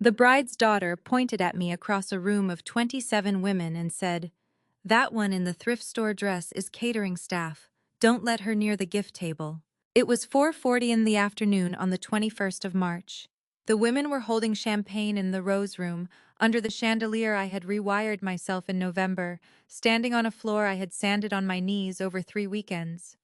The bride's daughter pointed at me across a room of 27 women and said, "That one in the thrift store dress is catering staff. Don't let her near the gift table." It was 4:40 in the afternoon on the 21st of March. The women were holding champagne in the rose room, under the chandelier I had rewired myself in November, standing on a floor I had sanded on my knees over 3 weekends.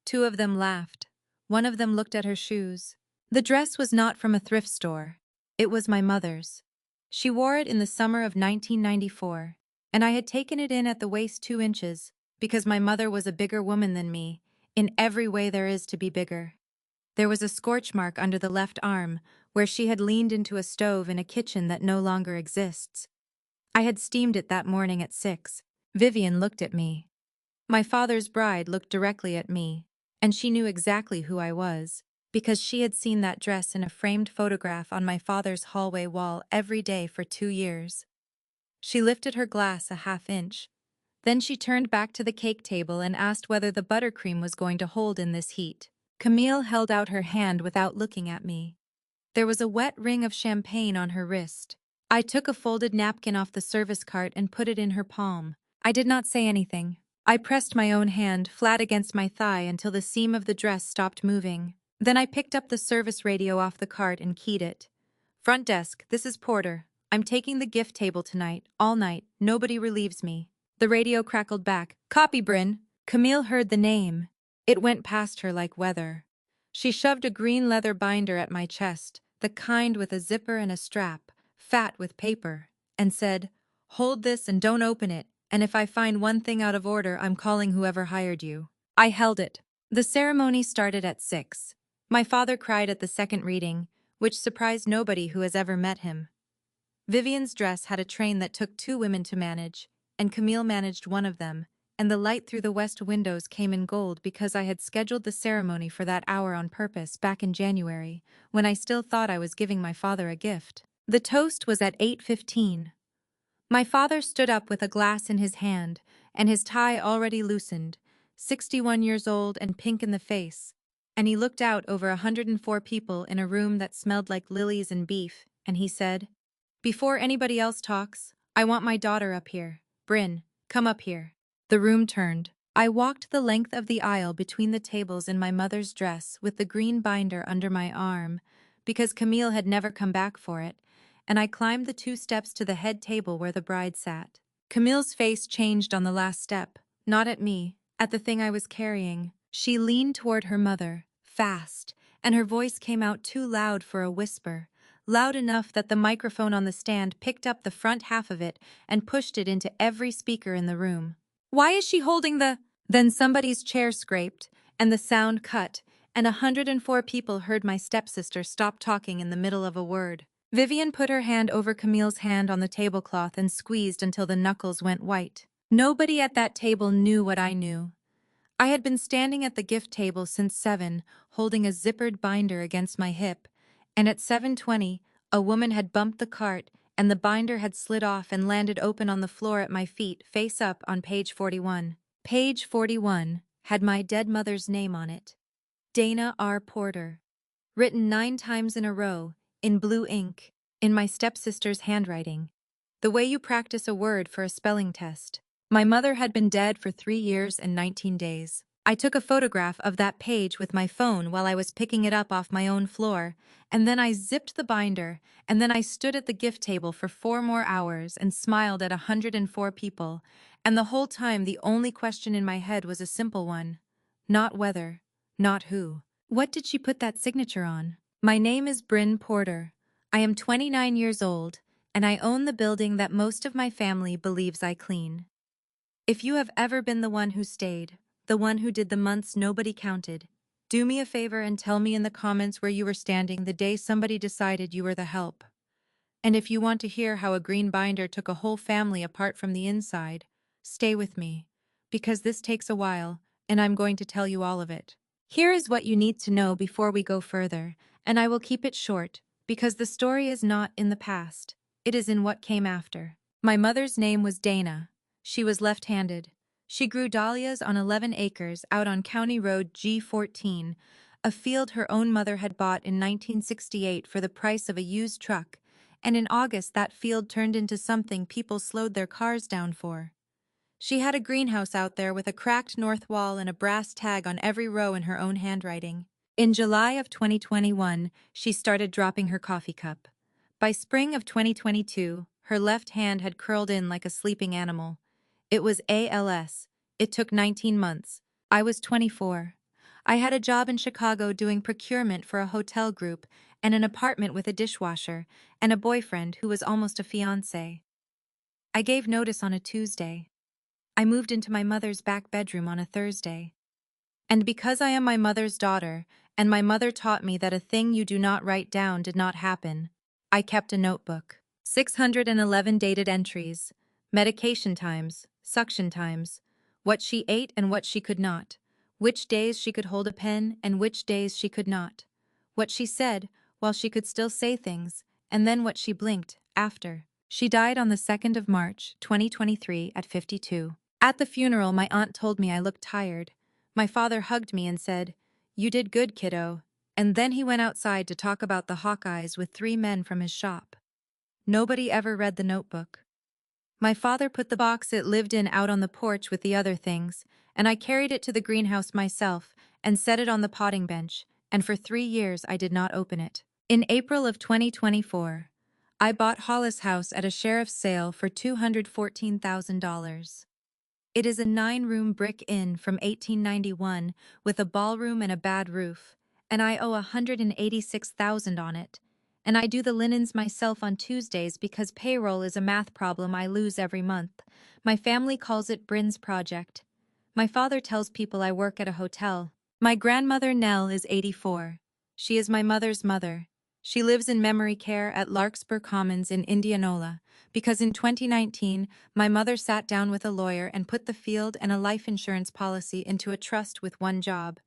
Two of them laughed. One of them looked at her shoes. The dress was not from a thrift store. It was my mother's. She wore it in the summer of 1994, and I had taken it in at the waist 2 inches, because my mother was a bigger woman than me, in every way there is to be bigger. There was a scorch mark under the left arm, where she had leaned into a stove in a kitchen that no longer exists. I had steamed it that morning at 6. Vivian looked at me. My father's bride looked directly at me, and she knew exactly who I was, because she had seen that dress in a framed photograph on my father's hallway wall every day for 2 years. She lifted her glass a half inch. Then she turned back to the cake table and asked whether the buttercream was going to hold in this heat. Camille held out her hand without looking at me. There was a wet ring of champagne on her wrist. I took a folded napkin off the service cart and put it in her palm. I did not say anything. I pressed my own hand flat against my thigh until the seam of the dress stopped moving. Then I picked up the service radio off the cart and keyed it. "Front desk, this is Porter. I'm taking the gift table tonight, all night. Nobody relieves me." The radio crackled back. "Copy, Bryn." Camille heard the name. It went past her like weather. She shoved a green leather binder at my chest, the kind with a zipper and a strap, fat with paper, and said, "Hold this and don't open it, and if I find one thing out of order, I'm calling whoever hired you." I held it. The ceremony started at 6. My father cried at the second reading, which surprised nobody who has ever met him. Vivian's dress had a train that took 2 women to manage, and Camille managed one of them, and the light through the west windows came in gold because I had scheduled the ceremony for that hour on purpose back in January, when I still thought I was giving my father a gift. The toast was at 8:15. My father stood up with a glass in his hand, and his tie already loosened, 61 years old and pink in the face, and he looked out over 104 people in a room that smelled like lilies and beef, and he said, "Before anybody else talks, I want my daughter up here. Bryn, come up here." The room turned. I walked the length of the aisle between the tables in my mother's dress with the green binder under my arm, because Camille had never come back for it, and I climbed the 2 steps to the head table where the bride sat. Camille's face changed on the last step, not at me, at the thing I was carrying. She leaned toward her mother, fast, and her voice came out too loud for a whisper, loud enough that the microphone on the stand picked up the front half of it and pushed it into every speaker in the room. "Why is she holding the—" Then somebody's chair scraped, and the sound cut, and 104 people heard my stepsister stop talking in the middle of a word. Vivian put her hand over Camille's hand on the tablecloth and squeezed until the knuckles went white. Nobody at that table knew what I knew. I had been standing at the gift table since 7, holding a zippered binder against my hip, and at 7:20, a woman had bumped the cart, and the binder had slid off and landed open on the floor at my feet, face up on page 41. Page 41 had my dead mother's name on it. Dana R. Porter. Written 9 times in a row, in blue ink, in my stepsister's handwriting. The way you practice a word for a spelling test. My mother had been dead for 3 years and 19 days. I took a photograph of that page with my phone while I was picking it up off my own floor, and then I zipped the binder, and then I stood at the gift table for 4 more hours and smiled at 104 people, and the whole time the only question in my head was a simple one. Not whether, not who. What did she put that signature on? My name is Bryn Porter. I am 29 years old, and I own the building that most of my family believes I clean. If you have ever been the one who stayed, the one who did the months nobody counted, do me a favor and tell me in the comments where you were standing the day somebody decided you were the help. And if you want to hear how a green binder took a whole family apart from the inside, stay with me, because this takes a while, and I'm going to tell you all of it. Here is what you need to know before we go further, and I will keep it short, because the story is not in the past, it is in what came after. My mother's name was Dana. She was left-handed. She grew dahlias on 11 acres out on County Road G14, a field her own mother had bought in 1968 for the price of a used truck, and in August that field turned into something people slowed their cars down for. She had a greenhouse out there with a cracked north wall and a brass tag on every row in her own handwriting. In July of 2021, she started dropping her coffee cup. By spring of 2022, her left hand had curled in like a sleeping animal. It was ALS. It took 19 months. I was 24. I had a job in Chicago doing procurement for a hotel group and an apartment with a dishwasher and a boyfriend who was almost a fiancé. I gave notice on a Tuesday. I moved into my mother's back bedroom on a Thursday. And because I am my mother's daughter, and my mother taught me that a thing you do not write down did not happen, I kept a notebook. 611 dated entries, medication times, suction times, what she ate and what she could not, which days she could hold a pen and which days she could not, what she said while she could still say things, and then what she blinked after. She died on the 2nd of March, 2023 at 52. At the funeral, my aunt told me I looked tired. My father hugged me and said, "You did good, kiddo." And then he went outside to talk about the Hawkeyes with 3 men from his shop. Nobody ever read the notebook. My father put the box it lived in out on the porch with the other things, and I carried it to the greenhouse myself and set it on the potting bench, and for 3 years I did not open it. In April of 2024, I bought Hollis House at a sheriff's sale for $214,000. It is a 9-room brick inn from 1891 with a ballroom and a bad roof, and I owe $186,000 on it. And I do the linens myself on Tuesdays because payroll is a math problem I lose every month. My family calls it Bryn's Project. My father tells people I work at a hotel. My grandmother Nell is 84. She is my mother's mother. She lives in memory care at Larkspur Commons in Indianola, because in 2019, my mother sat down with a lawyer and put the field and a life insurance policy into a trust with one job.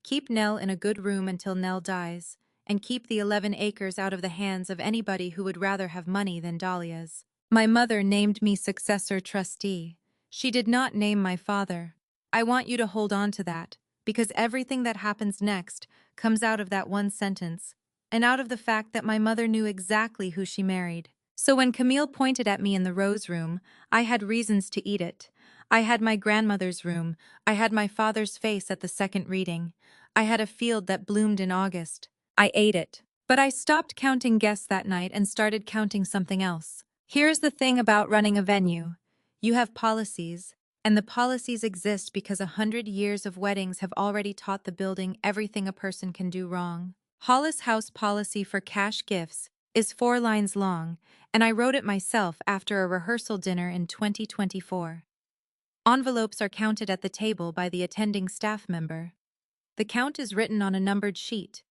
Keep Nell in a good room until Nell dies, and keep the 11 acres out of the hands of anybody who would rather have money than dahlias. My mother named me successor trustee. She did not name my father. I want you to hold on to that, because everything that happens next comes out of that one sentence, and out of the fact that my mother knew exactly who she married. So when Camille pointed at me in the rose room, I had reasons to eat it. I had my grandmother's room. I had my father's face at the second reading. I had a field that bloomed in August. I ate it. But I stopped counting guests that night and started counting something else. Here's the thing about running a venue. You have policies, and the policies exist because 100 years of weddings have already taught the building everything a person can do wrong. Hollis House policy for cash gifts is 4 lines long, and I wrote it myself after a rehearsal dinner in 2024. Envelopes are counted at the table by the attending staff member. The count is written on a numbered sheet.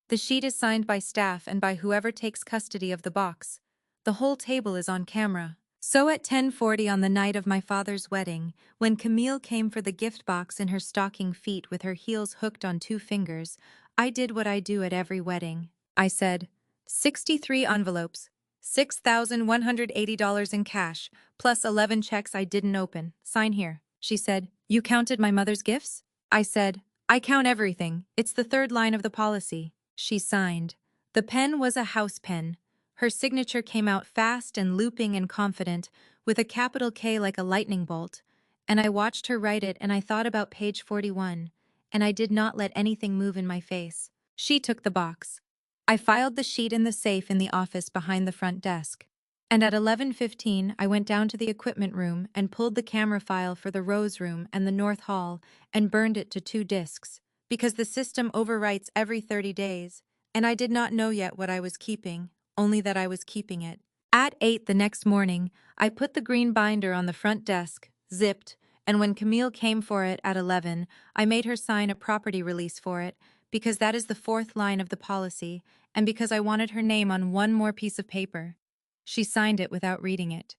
The sheet is signed by staff and by whoever takes custody of the box. The whole table is on camera. So at 10:40 on the night of my father's wedding, when Camille came for the gift box in her stocking feet with her heels hooked on 2 fingers, I did what I do at every wedding. I said, 63 envelopes, $6,180 in cash, plus 11 checks I didn't open. Sign here. She said, "You counted my mother's gifts?" I said, "I count everything. It's the 3rd line of the policy." She signed. The pen was a house pen. Her signature came out fast and looping and confident, with a capital K like a lightning bolt. And I watched her write it and I thought about page 41, and I did not let anything move in my face. She took the box. I filed the sheet in the safe in the office behind the front desk. And at 11:15, I went down to the equipment room and pulled the camera file for the Rose Room and the North Hall and burned it to 2 discs, because the system overwrites every 30 days, and I did not know yet what I was keeping, only that I was keeping it. At 8 the next morning, I put the green binder on the front desk, zipped, and when Camille came for it at 11, I made her sign a property release for it, because that is the 4th line of the policy, and because I wanted her name on one more piece of paper. She signed it without reading it.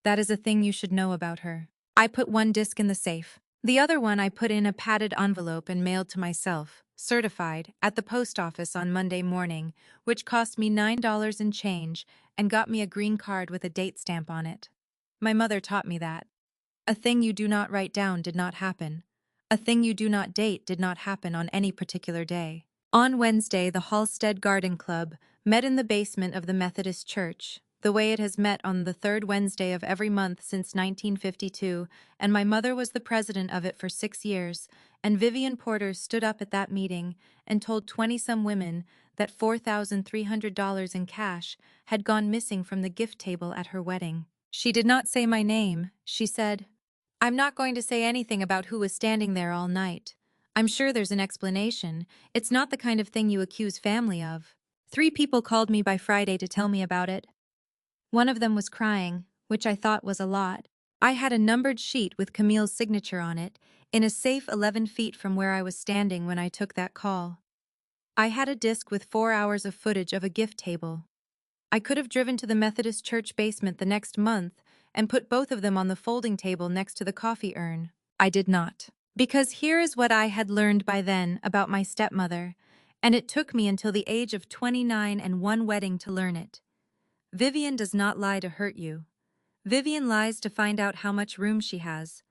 That is a thing you should know about her. I put 1 disc in the safe. The other one I put in a padded envelope and mailed to myself, certified, at the post office on Monday morning, which cost me $9 and change and got me a green card with a date stamp on it. My mother taught me that. A thing you do not write down did not happen. A thing you do not date did not happen on any particular day. On Wednesday, the Halstead Garden Club met in the basement of the Methodist Church, the way it has met on the third Wednesday of every month since 1952, and my mother was the president of it for 6 years, and Vivian Porter stood up at that meeting and told 20-some women that $4,300 in cash had gone missing from the gift table at her wedding. She did not say my name. She said, "I'm not going to say anything about who was standing there all night. I'm sure there's an explanation. It's not the kind of thing you accuse family of." 3 people called me by Friday to tell me about it. One of them was crying, which I thought was a lot. I had a numbered sheet with Camille's signature on it, in a safe 11 feet from where I was standing when I took that call. I had a disc with 4 hours of footage of a gift table. I could have driven to the Methodist church basement the next month and put both of them on the folding table next to the coffee urn. I did not. Because here is what I had learned by then about my stepmother, and it took me until the age of 29 and one wedding to learn it. Vivian does not lie to hurt you. Vivian lies to find out how much room she has.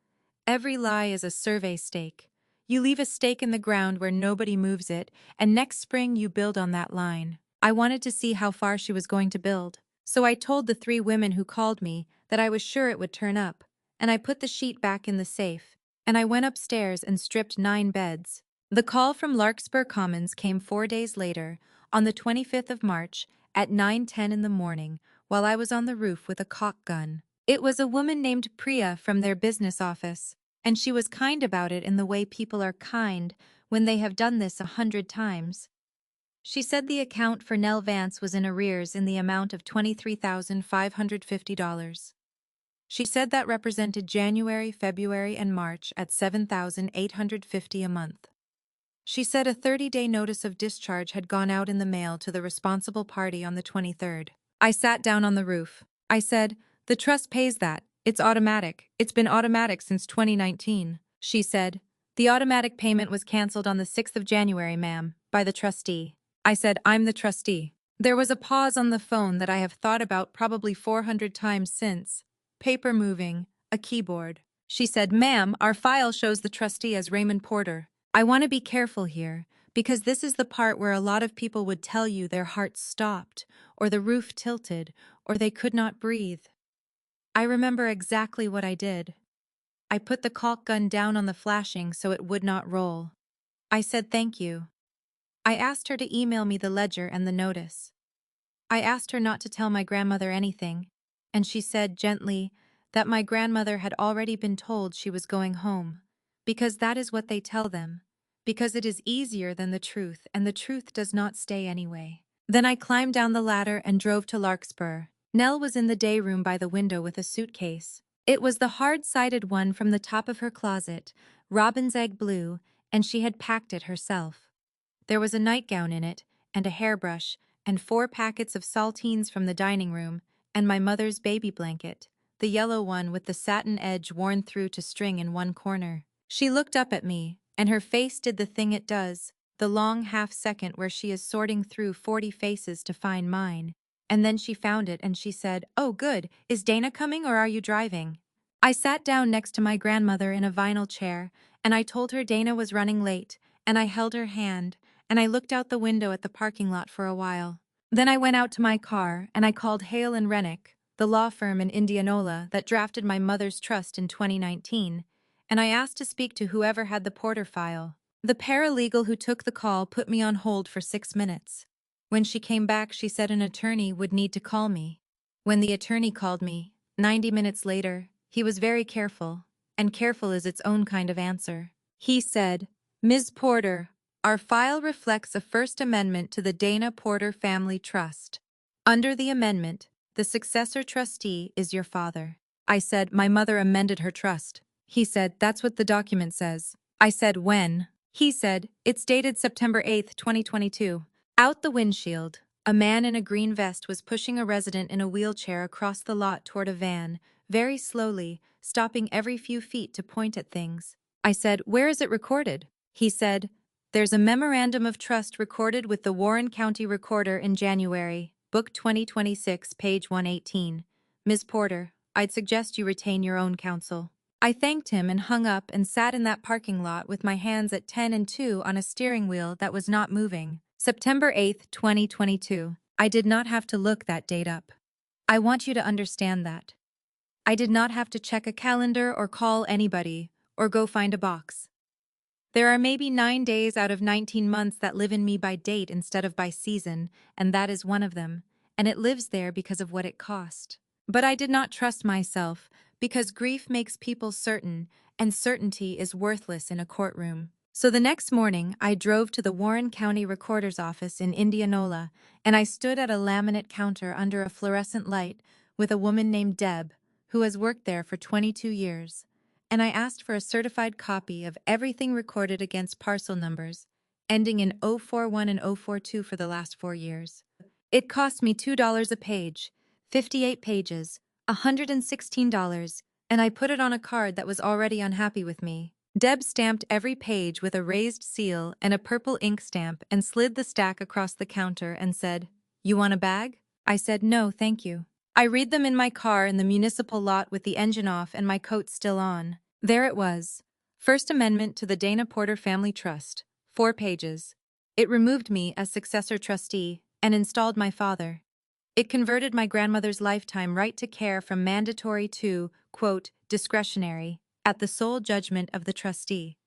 Every lie is a survey stake. You leave a stake in the ground where nobody moves it, and next spring you build on that line. I wanted to see how far she was going to build. So I told the 3 women who called me that I was sure it would turn up, and I put the sheet back in the safe, and I went upstairs and stripped 9 beds. The call from Larkspur Commons came 4 days later, on the 25th of March, at 9:10 in the morning, while I was on the roof with a caulk gun. It was a woman named Priya from their business office, and she was kind about it in the way people are kind when they have done this 100 times. She said the account for Nell Vance was in arrears in the amount of $23,550. She said that represented January, February, and March at $7,850 a month. She said a 30-day notice of discharge had gone out in the mail to the responsible party on the 23rd. I sat down on the roof. I said, "The trust pays that. It's automatic. It's been automatic since 2019. She said, "The automatic payment was canceled on the 6th of January, ma'am, by the trustee." I said, "I'm the trustee." There was a pause on the phone that I have thought about probably 400 times since. Paper moving, a keyboard. She said, "Ma'am, our file shows the trustee as Raymond Porter." I want to be careful here, because this is the part where a lot of people would tell you their hearts stopped, or the roof tilted, or they could not breathe. I remember exactly what I did. I put the caulk gun down on the flashing so it would not roll. I said thank you. I asked her to email me the ledger and the notice. I asked her not to tell my grandmother anything, and she said gently that my grandmother had already been told she was going home, because that is what they tell them, because it is easier than the truth, and the truth does not stay anyway. Then I climbed down the ladder and drove to Larkspur. Nell was in the day room by the window with a suitcase. It was the hard-sided one from the top of her closet, robin's egg blue, and she had packed it herself. There was a nightgown in it, and a hairbrush, and 4 packets of saltines from the dining room, and my mother's baby blanket, the yellow one with the satin edge worn through to string in one corner. She looked up at me, and her face did the thing it does, the long half-second where she is sorting through 40 faces to find mine. And then she found it and she said, "Oh good, is Dana coming or are you driving?" I sat down next to my grandmother in a vinyl chair, and I told her Dana was running late, and I held her hand, and I looked out the window at the parking lot for a while. Then I went out to my car, and I called Hale and Rennick, the law firm in Indianola that drafted my mother's trust in 2019, and I asked to speak to whoever had the Porter file. The paralegal who took the call put me on hold for 6 minutes. When she came back, she said an attorney would need to call me. When the attorney called me, 90 minutes later, he was very careful, and careful is its own kind of answer. He said, "Ms. Porter, our file reflects a First Amendment to the Dana Porter Family Trust. Under the amendment, the successor trustee is your father." I said, "My mother amended her trust." He said, "That's what the document says." I said, "When?" He said, "It's dated September 8, 2022. Out the windshield, a man in a green vest was pushing a resident in a wheelchair across the lot toward a van, very slowly, stopping every few feet to point at things. I said, "Where is it recorded?" He said, "There's a memorandum of trust recorded with the Warren County Recorder in January, Book 2026, page 118. Ms. Porter, I'd suggest you retain your own counsel." I thanked him and hung up and sat in that parking lot with my hands at 10 and 2 on a steering wheel that was not moving. September 8th, 2022. I did not have to look that date up. I want you to understand that. I did not have to check a calendar or call anybody or go find a box. There are maybe 9 days out of 19 months that live in me by date instead of by season, and that is one of them, and it lives there because of what it cost. But I did not trust myself, because grief makes people certain, and certainty is worthless in a courtroom. So the next morning, I drove to the Warren County Recorder's office in Indianola, and I stood at a laminate counter under a fluorescent light with a woman named Deb, who has worked there for 22 years. And I asked for a certified copy of everything recorded against parcel numbers, ending in 041 and 042 for the last 4 years. It cost me $2 a page, 58 pages, $116, and I put it on a card that was already unhappy with me. Deb stamped every page with a raised seal and a purple ink stamp and slid the stack across the counter and said, "You want a bag?" I said, "No, thank you." I read them in my car in the municipal lot with the engine off and my coat still on. There it was. First Amendment to the Dana Porter Family Trust. 4 pages. It removed me as successor trustee and installed my father. It converted my grandmother's lifetime right to care from mandatory to, quote, discretionary, at the sole judgment of the trustee.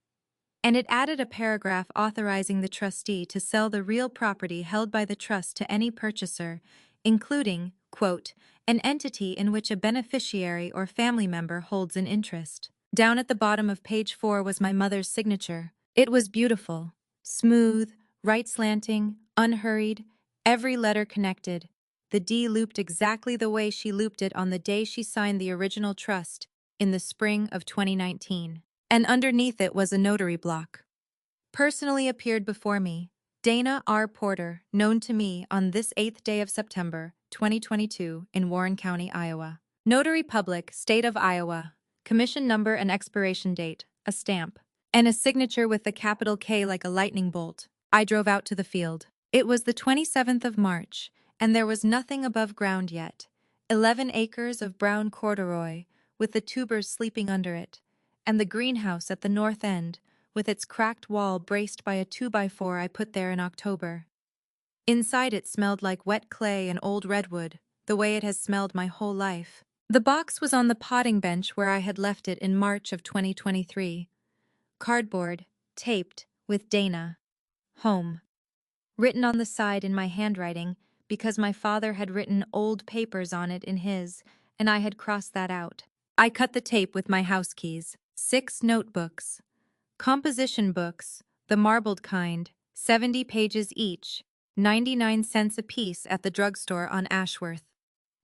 And it added a paragraph authorizing the trustee to sell the real property held by the trust to any purchaser, including, quote, an entity in which a beneficiary or family member holds an interest. Down at the bottom of page 4 was my mother's signature. It was beautiful, smooth, right slanting, unhurried, every letter connected. The D looped exactly the way she looped it on the day she signed the original trust in the spring of 2019. And underneath it was a notary block. Personally appeared before me, Dana R. Porter, known to me on this 8th day of September, 2022, in Warren County, Iowa. Notary Public, State of Iowa. Commission number and expiration date, a stamp, and a signature with the capital K like a lightning bolt. I drove out to the field. It was the 27th of March, and there was nothing above ground yet. 11 acres of brown corduroy, with the tubers sleeping under it, and the greenhouse at the north end, with its cracked wall braced by a 2x4 I put there in October. Inside it smelled like wet clay and old redwood, the way it has smelled my whole life. The box was on the potting bench where I had left it in March of 2023. Cardboard, taped, with Dana. Home. Written on the side in my handwriting, because my father had written old papers on it in his, and I had crossed that out. I cut the tape with my house keys. 6 notebooks. Composition books, the marbled kind, 70 pages each, 99 cents apiece at the drugstore on Ashworth.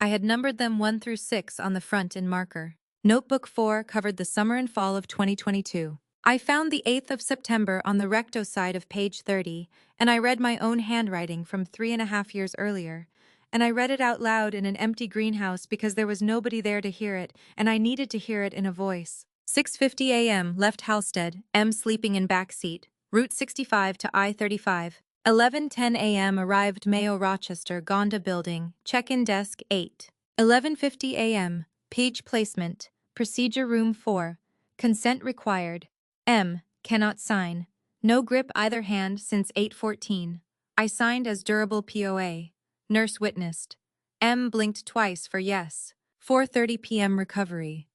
I had numbered them 1 through 6 on the front in marker. Notebook 4 covered the summer and fall of 2022. I found the 8th of September on the recto side of page 30, and I read my own handwriting from 3.5 years earlier. And I read it out loud in an empty greenhouse because there was nobody there to hear it, and I needed to hear it in a voice. 6:50 a.m. left Halstead, M sleeping in back seat, Route 65 to I-35. 11:10 a.m. arrived Mayo Rochester, Gonda Building, check-in desk 8. 11:50 a.m. Page placement, procedure room 4. Consent required. M. Cannot sign. No grip either hand since 8:14. I signed as durable POA. Nurse witnessed. M blinked twice for yes. 4:30 p.m. recovery.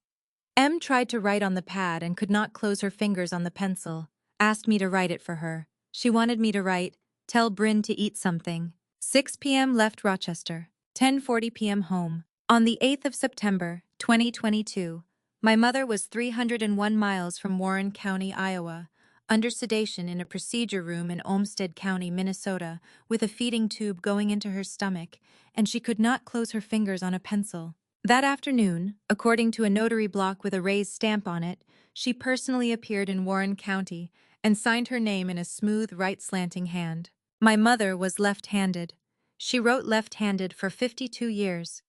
M tried to write on the pad and could not close her fingers on the pencil. Asked me to write it for her. She wanted me to write, "Tell Bryn to eat something." 6 p.m. left Rochester. 10:40 p.m. home. On the 8th of September, 2022, my mother was 301 miles from Warren County, Iowa, under sedation in a procedure room in Olmsted County, Minnesota, with a feeding tube going into her stomach, and she could not close her fingers on a pencil. That afternoon, according to a notary block with a raised stamp on it, she personally appeared in Warren County and signed her name in a smooth right slanting hand. My mother was left-handed. She wrote left-handed for 52 years.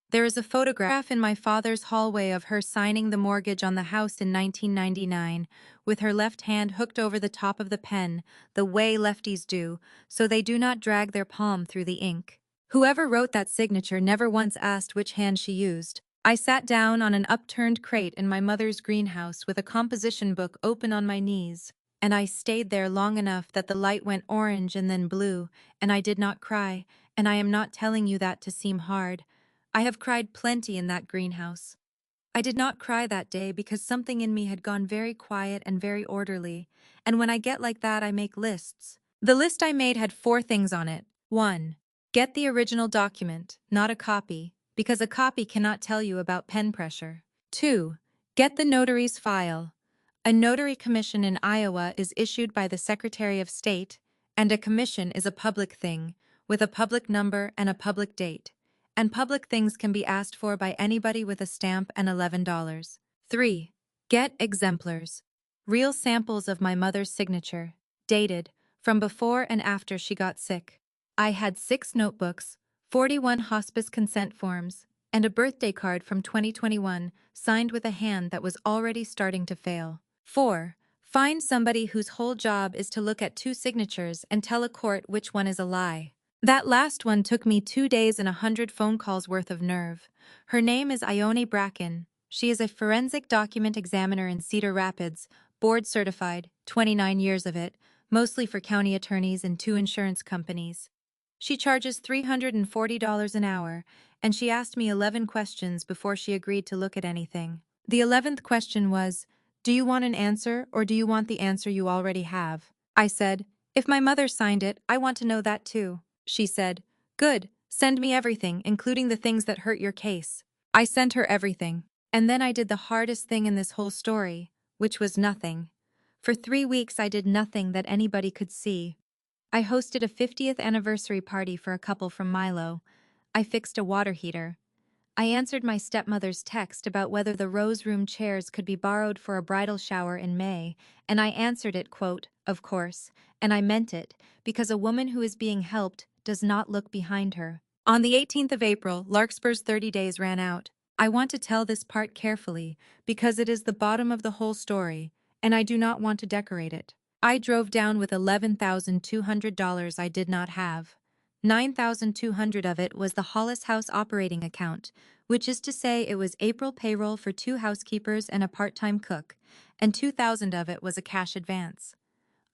There is a photograph in my father's hallway of her signing the mortgage on the house in 1999, with her left hand hooked over the top of the pen, the way lefties do, so they do not drag their palm through the ink. Whoever wrote that signature never once asked which hand she used. I sat down on an upturned crate in my mother's greenhouse with a composition book open on my knees, and I stayed there long enough that the light went orange and then blue, and I did not cry, and I am not telling you that to seem hard. I have cried plenty in that greenhouse. I did not cry that day because something in me had gone very quiet and very orderly, and when I get like that I make lists. The list I made had 4 things on it. 1. Get the original document, not a copy, because a copy cannot tell you about pen pressure. 2. Get the notary's file. A notary commission in Iowa is issued by the Secretary of State, and a commission is a public thing, with a public number and a public date. And public things can be asked for by anybody with a stamp and $11. 3. Get exemplars. Real samples of my mother's signature, dated, from before and after she got sick. I had 6 notebooks, 41 hospice consent forms, and a birthday card from 2021 signed with a hand that was already starting to fail. 4. Find somebody whose whole job is to look at 2 signatures and tell a court which one is a lie. That last one took me 2 days and 100 phone calls worth of nerve. Her name is Ione Bracken. She is a forensic document examiner in Cedar Rapids, board certified, 29 years of it, mostly for county attorneys and 2 insurance companies. She charges $340 an hour, and she asked me 11 questions before she agreed to look at anything. The 11th question was, "Do you want an answer or do you want the answer you already have?" I said, "If my mother signed it, I want to know that too." She said, "Good, send me everything, including the things that hurt your case." I sent her everything. And then I did the hardest thing in this whole story, which was nothing. For 3 weeks I did nothing that anybody could see. I hosted a 50th anniversary party for a couple from Milo. I fixed a water heater. I answered my stepmother's text about whether the Rose Room chairs could be borrowed for a bridal shower in May, and I answered it, quote, "Of course," and I meant it, because a woman who is being helped does not look behind her. On the 18th of April, Larkspur's 30 days ran out. I want to tell this part carefully, because it is the bottom of the whole story, and I do not want to decorate it. I drove down with $11,200 I did not have. 9,200 of it was the Hollis House operating account, which is to say it was April payroll for 2 housekeepers and a part-time cook, and 2,000 of it was a cash advance.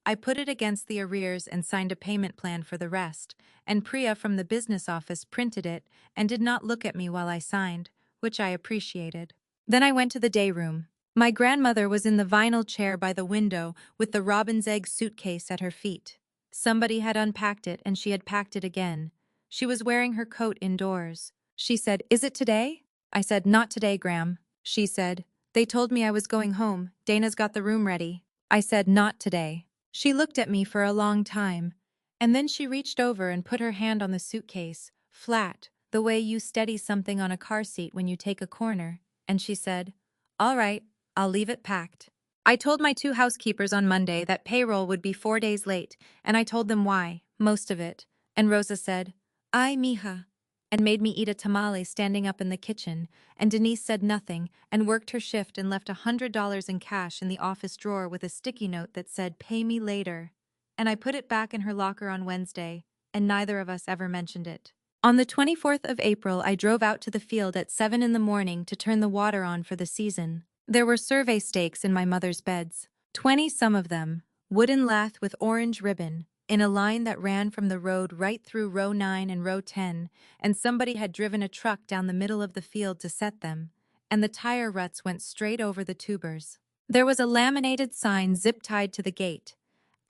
I put it against the arrears and signed a payment plan for the rest, and Priya from the business office printed it and did not look at me while I signed, which I appreciated. Then I went to the day room. My grandmother was in the vinyl chair by the window with the robin's egg suitcase at her feet. Somebody had unpacked it and she had packed it again. She was wearing her coat indoors. She said, "Is it today?" I said, "Not today, Gram." She said, "They told me I was going home. Dana's got the room ready." I said, "Not today." She looked at me for a long time, and then she reached over and put her hand on the suitcase, flat, the way you steady something on a car seat when you take a corner, and she said, "All right, I'll leave it packed." I told my 2 housekeepers on Monday that payroll would be 4 days late, and I told them why, most of it, and Rosa said, "Ay, mija," and made me eat a tamale standing up in the kitchen, and Denise said nothing and worked her shift and left $100 in cash in the office drawer with a sticky note that said, "Pay me later." And I put it back in her locker on Wednesday, and neither of us ever mentioned it. On the 24th of April, I drove out to the field at 7 in the morning to turn the water on for the season. There were survey stakes in my mother's beds, 20 some of them, wooden lath with orange ribbon, in a line that ran from the road right through row 9 and row 10, and somebody had driven a truck down the middle of the field to set them, and the tire ruts went straight over the tubers. There was a laminated sign zip-tied to the gate,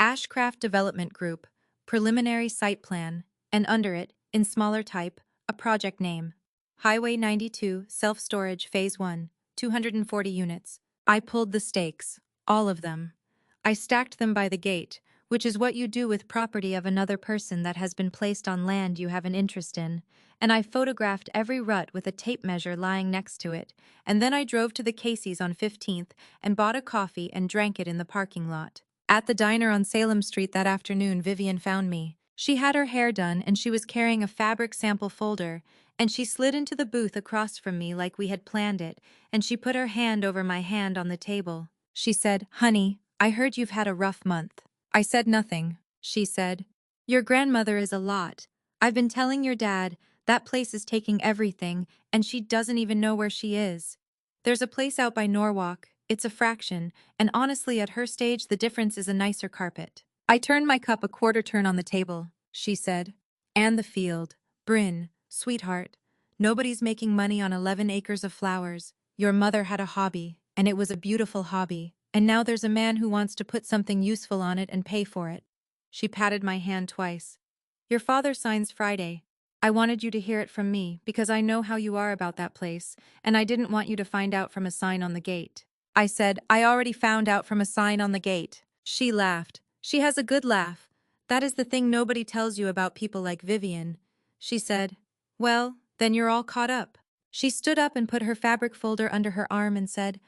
Ashcraft Development Group, Preliminary Site Plan, and under it, in smaller type, a project name. Highway 92, Self-Storage Phase 1, 240 units. I pulled the stakes, all of them. I stacked them by the gate, which is what you do with property of another person that has been placed on land you have an interest in, and I photographed every rut with a tape measure lying next to it, and then I drove to the Casey's on 15th and bought a coffee and drank it in the parking lot. At the diner on Salem Street that afternoon, Vivian found me. She had her hair done and she was carrying a fabric sample folder, and she slid into the booth across from me like we had planned it, and she put her hand over my hand on the table. She said, "Honey, I heard you've had a rough month." I said nothing. She said, "Your grandmother is a lot. I've been telling your dad That place is taking everything, and she doesn't even know where she is. There's a place out by Norwalk. It's a fraction, and honestly, at her stage, the difference is a nicer carpet. I turned my cup a quarter turn on the table, she said. And the field. Bryn, sweetheart. Nobody's making money on 11 acres of flowers. Your mother had a hobby, and it was a beautiful hobby. And now there's a man who wants to put something useful on it and pay for it. She patted my hand twice. Your father signs Friday. I wanted you to hear it from me because I know how you are about that place, and I didn't want you to find out from a sign on the gate. I said, I already found out from a sign on the gate. She laughed. She has a good laugh. That is the thing nobody tells you about people like Vivian. She said, well, then you're all caught up. She stood up and put her fabric folder under her arm and said,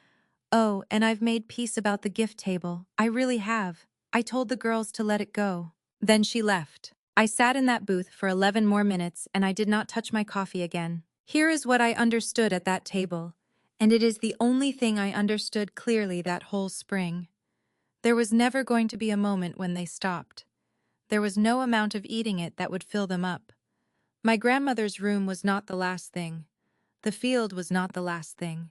oh, and I've made peace about the gift table. I really have. I told the girls to let it go. Then she left. I sat in that booth for 11 more minutes and I did not touch my coffee again. Here is what I understood at that table, and it is the only thing I understood clearly that whole spring. There was never going to be a moment when they stopped. There was no amount of eating it that would fill them up. My grandmother's room was not the last thing. The field was not the last thing.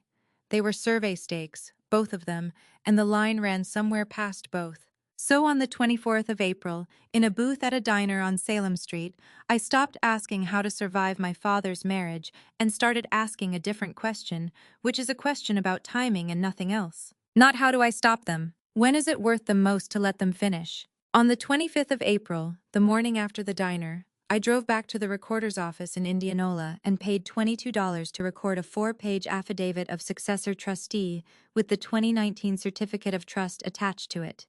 They were survey stakes, both of them, and the line ran somewhere past both. So on the 24th of April, in a booth at a diner on Salem Street, I stopped asking how to survive my father's marriage and started asking a different question, which is a question about timing and nothing else. Not how do I stop them? When is it worth the most to let them finish? On the 25th of April, the morning after the diner, I drove back to the recorder's office in Indianola and paid $22 to record a 4-page affidavit of successor trustee with the 2019 certificate of trust attached to it.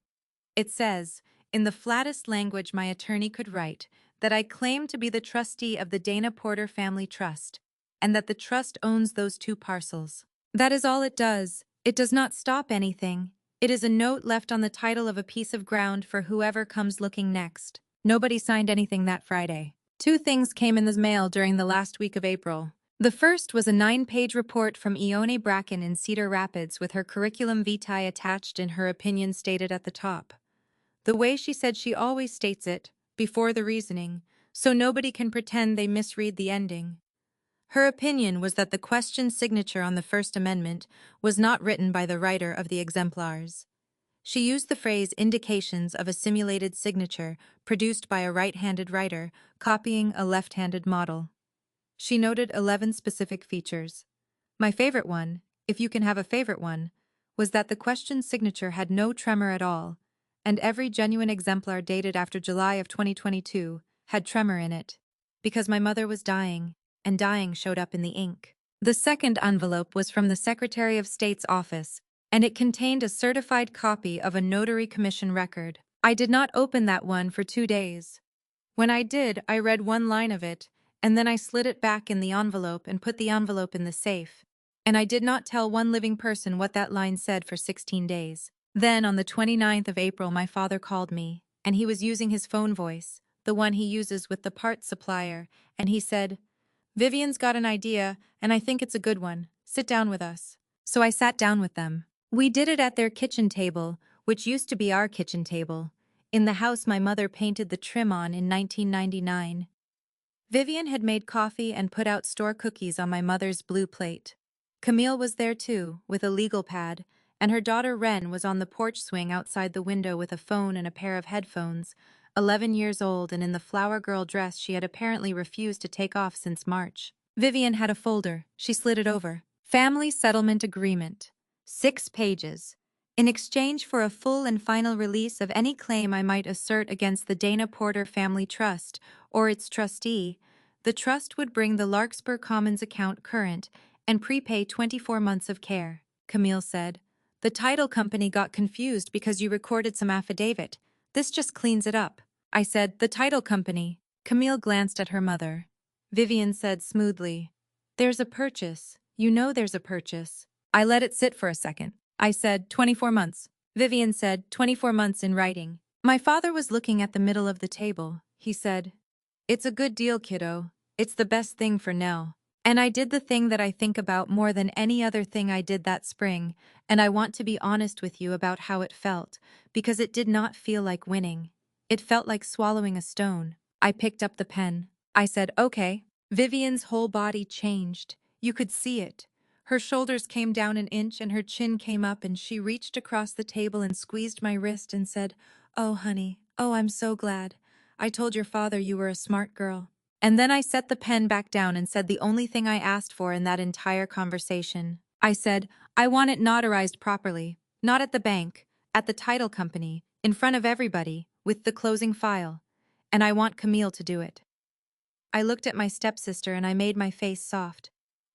It says, in the flattest language my attorney could write, that I claim to be the trustee of the Dana Porter Family Trust, and that the trust owns those 2 parcels. That is all it does. It does not stop anything. It is a note left on the title of a piece of ground for whoever comes looking next. Nobody signed anything that Friday. 2 things came in the mail during the last week of April. The first was a 9-page report from Ione Bracken in Cedar Rapids with her curriculum vitae attached and her opinion stated at the top. The way she said she always states it, before the reasoning, so nobody can pretend they misread the ending. Her opinion was that the question signature on the First Amendment was not written by the writer of the exemplars. She used the phrase indications of a simulated signature produced by a right-handed writer copying a left-handed model. She noted 11 specific features. My favorite one, if you can have a favorite one, was that the question signature had no tremor at all, and every genuine exemplar dated after July of 2022 had tremor in it, because my mother was dying, and dying showed up in the ink. The second envelope was from the Secretary of State's office, and it contained a certified copy of a notary commission record. I did not open that one for 2 days. When I did, I read one line of it, and then I slid it back in the envelope and put the envelope in the safe. And I did not tell one living person what that line said for 16 days. Then, on the 29th of April, my father called me, and he was using his phone voice, the one he uses with the parts supplier, and he said, Vivian's got an idea, and I think it's a good one. Sit down with us. So I sat down with them. We did it at their kitchen table, which used to be our kitchen table, in the house my mother painted the trim on in 1999. Vivian had made coffee and put out store cookies on my mother's blue plate. Camille was there too, with a legal pad, and her daughter Wren was on the porch swing outside the window with a phone and a pair of headphones, 11 years old and in the flower girl dress she had apparently refused to take off since March. Vivian had a folder. She slid it over. Family Settlement Agreement. 6 pages. In exchange for a full and final release of any claim I might assert against the Dana Porter Family Trust or its trustee, the trust would bring the Larkspur Commons account current and prepay 24 months of care. Camille said, the title company got confused because you recorded some affidavit. This just cleans it up. I said, the title company. Camille glanced at her mother. Vivian said smoothly, there's a purchase. You know there's a purchase. I let it sit for a second. I said, 24 months. Vivian said, 24 months in writing. My father was looking at the middle of the table. He said, it's a good deal, kiddo. It's the best thing for Nell. And I did the thing that I think about more than any other thing I did that spring, and I want to be honest with you about how it felt, because it did not feel like winning. It felt like swallowing a stone. I picked up the pen. I said, okay. Vivian's whole body changed. You could see it. Her shoulders came down an inch and her chin came up, and she reached across the table and squeezed my wrist and said, "Oh, honey. Oh, I'm so glad. I told your father you were a smart girl." And then I set the pen back down and said the only thing I asked for in that entire conversation. I said, "I want it notarized properly. Not at the bank, at the title company, in front of everybody, with the closing file. And I want Camille to do it." I looked at my stepsister and I made my face soft.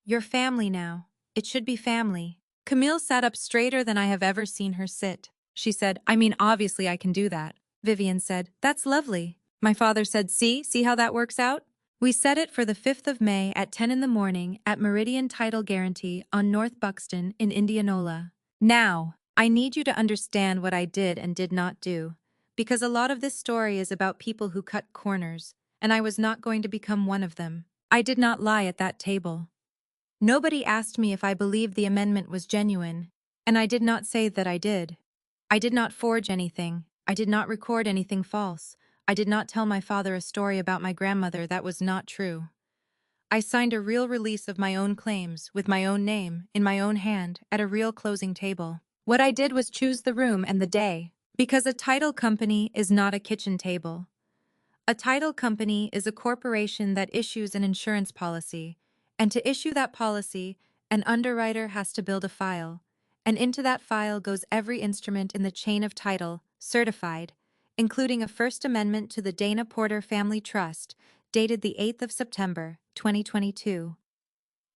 "You're family now. It should be family." Camille sat up straighter than I have ever seen her sit. She said, "I mean, obviously I can do that." Vivian said, "That's lovely." My father said, See how that works out?" We set it for the 5th of May at 10 in the morning at Meridian Title Guarantee on North Buxton in Indianola. Now, I need you to understand what I did and did not do, because a lot of this story is about people who cut corners, and I was not going to become one of them. I did not lie at that table. Nobody asked me if I believed the amendment was genuine, and I did not say that I did. I did not forge anything. I did not record anything false. I did not tell my father a story about my grandmother that was not true. I signed a real release of my own claims, with my own name, in my own hand, at a real closing table. What I did was choose the room and the day, because a title company is not a kitchen table. A title company is a corporation that issues an insurance policy, and to issue that policy, an underwriter has to build a file, and into that file goes every instrument in the chain of title, certified, including a First Amendment to the Dana Porter Family Trust, dated the 8th of September, 2022.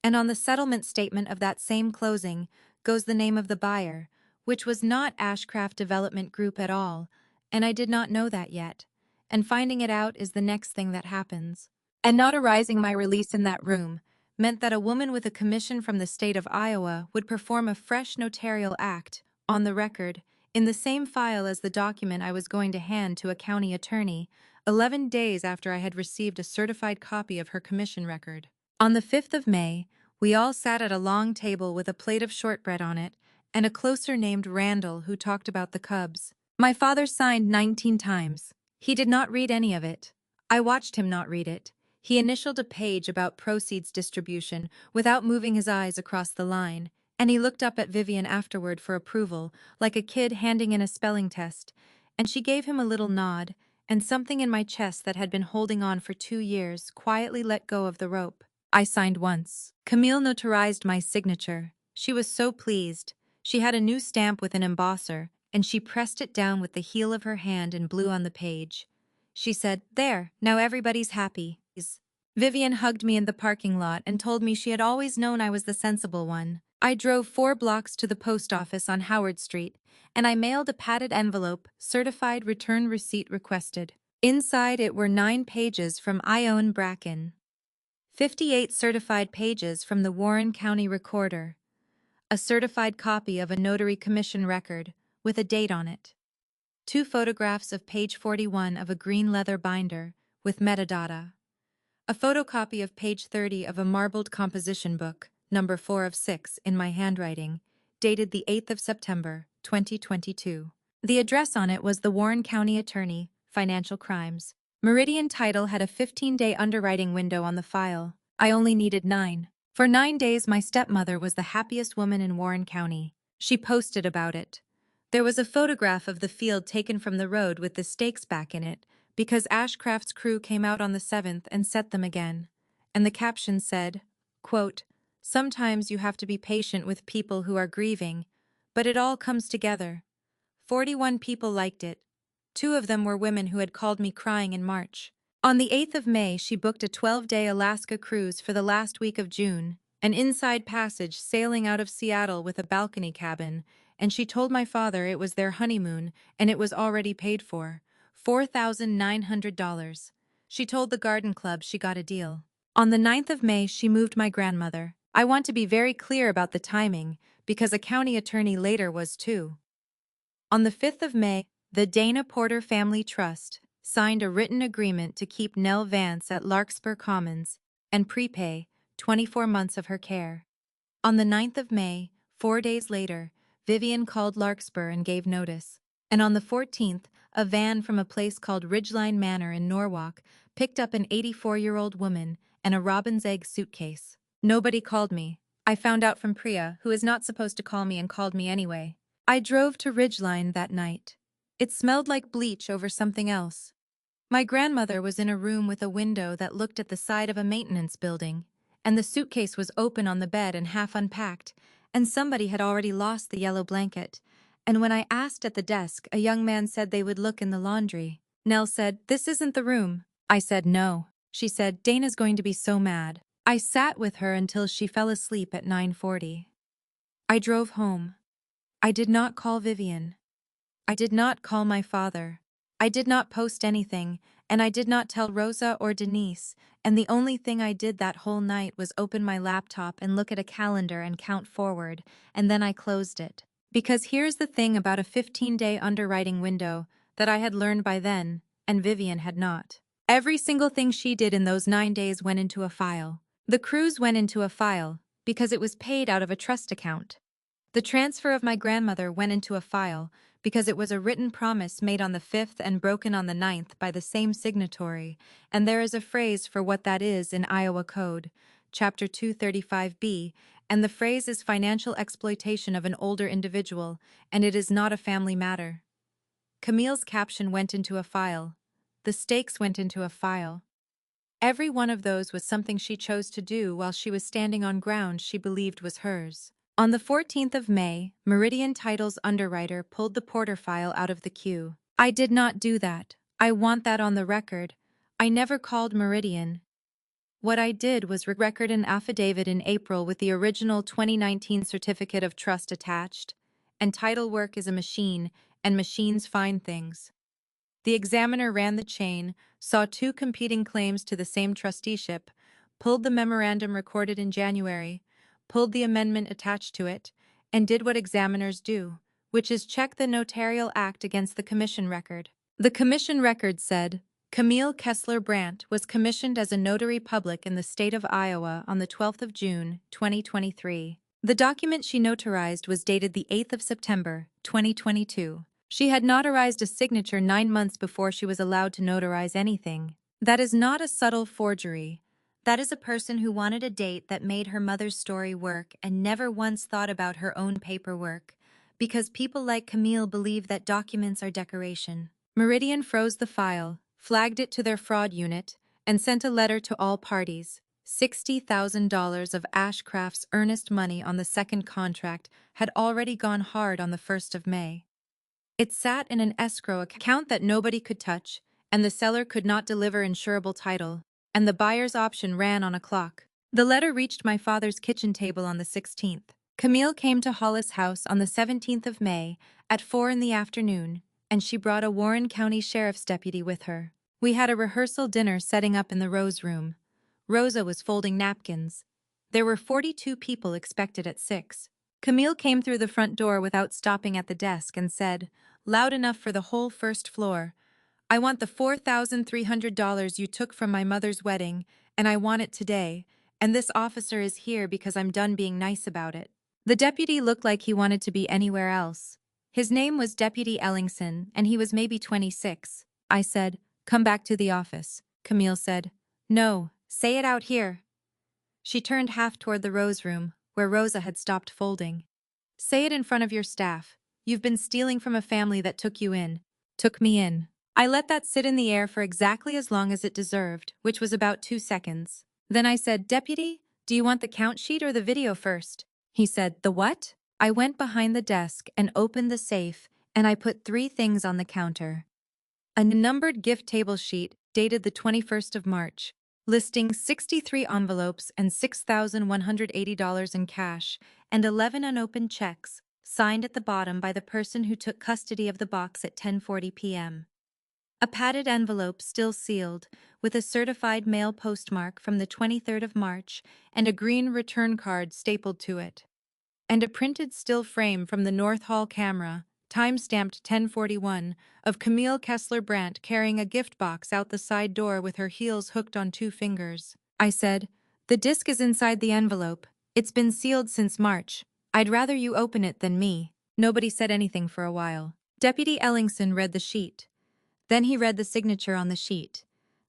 And on the settlement statement of that same closing goes the name of the buyer, which was not Ashcraft Development Group at all, and I did not know that yet. And finding it out is the next thing that happens. And notarizing my release in that room meant that a woman with a commission from the state of Iowa would perform a fresh notarial act, on the record, in the same file as the document I was going to hand to a county attorney, 11 days after I had received a certified copy of her commission record. On the 5th of May, we all sat at a long table with a plate of shortbread on it, and a closer named Randall who talked about the Cubs. My father signed 19 times. He did not read any of it. I watched him not read it. He initialed a page about proceeds distribution without moving his eyes across the line, and he looked up at Vivian afterward for approval, like a kid handing in a spelling test, and she gave him a little nod, and something in my chest that had been holding on for 2 years quietly let go of the rope. I signed once. Camille notarized my signature. She was so pleased. She had a new stamp with an embosser, and she pressed it down with the heel of her hand and blew on the page. She said, "There, now everybody's happy." Vivian hugged me in the parking lot and told me she had always known I was the sensible one. I drove 4 blocks to the post office on Howard Street, and I mailed a padded envelope, certified return receipt requested. Inside it were 9 pages from Ione Bracken, 58 certified pages from the Warren County Recorder, a certified copy of a notary commission record, with a date on it, 2 photographs of page 41 of a green leather binder, with metadata, a photocopy of page 30 of a marbled composition book, number 4 of 6, in my handwriting, dated the 8th of September, 2022. The address on it was the Warren County Attorney, Financial Crimes. Meridian Title had a 15-day underwriting window on the file. I only needed 9. For 9 days, my stepmother was the happiest woman in Warren County. She posted about it. There was a photograph of the field taken from the road with the stakes back in it, because Ashcraft's crew came out on the 7th and set them again. And the caption said, quote, "Sometimes you have to be patient with people who are grieving, but it all comes together." 41 people liked it. 2 of them were women who had called me crying in March. On the 8th of May, she booked a 12-day Alaska cruise for the last week of June, an inside passage sailing out of Seattle with a balcony cabin, and she told my father it was their honeymoon and it was already paid for, $4,900. She told the garden club she got a deal. On the 9th of May, she moved my grandmother. I want to be very clear about the timing, because a county attorney later was too. On the 5th of May, the Dana Porter Family Trust signed a written agreement to keep Nell Vance at Larkspur Commons and prepay 24 months of her care. On the 9th of May, 4 days later, Vivian called Larkspur and gave notice. And on the 14th, a van from a place called Ridgeline Manor in Norwalk picked up an 84-year-old woman and a robin's egg suitcase. Nobody called me. I found out from Priya, who is not supposed to call me and called me anyway. I drove to Ridgeline that night. It smelled like bleach over something else. My grandmother was in a room with a window that looked at the side of a maintenance building, and the suitcase was open on the bed and half unpacked, and somebody had already lost the yellow blanket. And when I asked at the desk, a young man said they would look in the laundry. Nell said, "This isn't the room." I said no. She said, "Dana's going to be so mad." I sat with her until she fell asleep at 9:40. I drove home. I did not call Vivian. I did not call my father. I did not post anything, and I did not tell Rosa or Denise, and the only thing I did that whole night was open my laptop and look at a calendar and count forward, and then I closed it. Because here's the thing about a 15-day underwriting window that I had learned by then, and Vivian had not. Every single thing she did in those 9 days went into a file. The cruise went into a file because it was paid out of a trust account. The transfer of my grandmother went into a file because it was a written promise made on the 5th and broken on the 9th by the same signatory, and there is a phrase for what that is in Iowa Code, Chapter 235B, and the phrase is financial exploitation of an older individual, and it is not a family matter. Camille's caption went into a file. The stakes went into a file. Every one of those was something she chose to do while she was standing on ground she believed was hers. On the 14th of May, Meridian Title's underwriter pulled the Porter file out of the queue. I did not do that. I want that on the record. I never called Meridian. What I did was record an affidavit in April with the original 2019 certificate of trust attached, and title work is a machine, and machines find things. The examiner ran the chain, saw two competing claims to the same trusteeship, pulled the memorandum recorded in January, pulled the amendment attached to it, and did what examiners do, which is check the notarial act against the commission record. The commission record said, Camille Kessler Brandt was commissioned as a notary public in the state of Iowa on the 12th of June, 2023. The document she notarized was dated the 8th of September, 2022. She had notarized a signature 9 months before she was allowed to notarize anything. That is not a subtle forgery. That is a person who wanted a date that made her mother's story work and never once thought about her own paperwork, because people like Camille believe that documents are decoration. Meridian froze the file, flagged it to their fraud unit, and sent a letter to all parties. $60,000 of Ashcraft's earnest money on the second contract had already gone hard on the 1st of May. It sat in an escrow account that nobody could touch, and the seller could not deliver insurable title, and the buyer's option ran on a clock. The letter reached my father's kitchen table on the 16th. Camille came to Hollis House on the 17th of May at 4 in the afternoon, and she brought a Warren County Sheriff's deputy with her. We had a rehearsal dinner setting up in the Rose Room. Rosa was folding napkins. There were 42 people expected at 6. Camille came through the front door without stopping at the desk and said, loud enough for the whole first floor, I want the $4,300 you took from my mother's wedding, and I want it today, and this officer is here because I'm done being nice about it. The deputy looked like he wanted to be anywhere else. His name was Deputy Ellingson, and he was maybe 26. I said, come back to the office. Camille said, no, say it out here. She turned half toward the Rose Room, where Rosa had stopped folding. Say it in front of your staff. You've been stealing from a family that took you in. Took me in. I let that sit in the air for exactly as long as it deserved, which was about 2 seconds. Then I said, Deputy, do you want the count sheet or the video first? He said, the what? I went behind the desk and opened the safe, and I put 3 things on the counter. A numbered gift table sheet dated the 21st of March, listing 63 envelopes and $6,180 in cash, and 11 unopened checks, signed at the bottom by the person who took custody of the box at 10:40 p.m. A padded envelope still sealed, with a certified mail postmark from the 23rd of March and a green return card stapled to it. And a printed still frame from the North Hall camera, time-stamped 10:41, of Camille Kessler Brandt carrying a gift box out the side door with her heels hooked on 2 fingers. I said, the disc is inside the envelope. It's been sealed since March. I'd rather you open it than me. Nobody said anything for a while. Deputy Ellingson read the sheet. Then he read the signature on the sheet.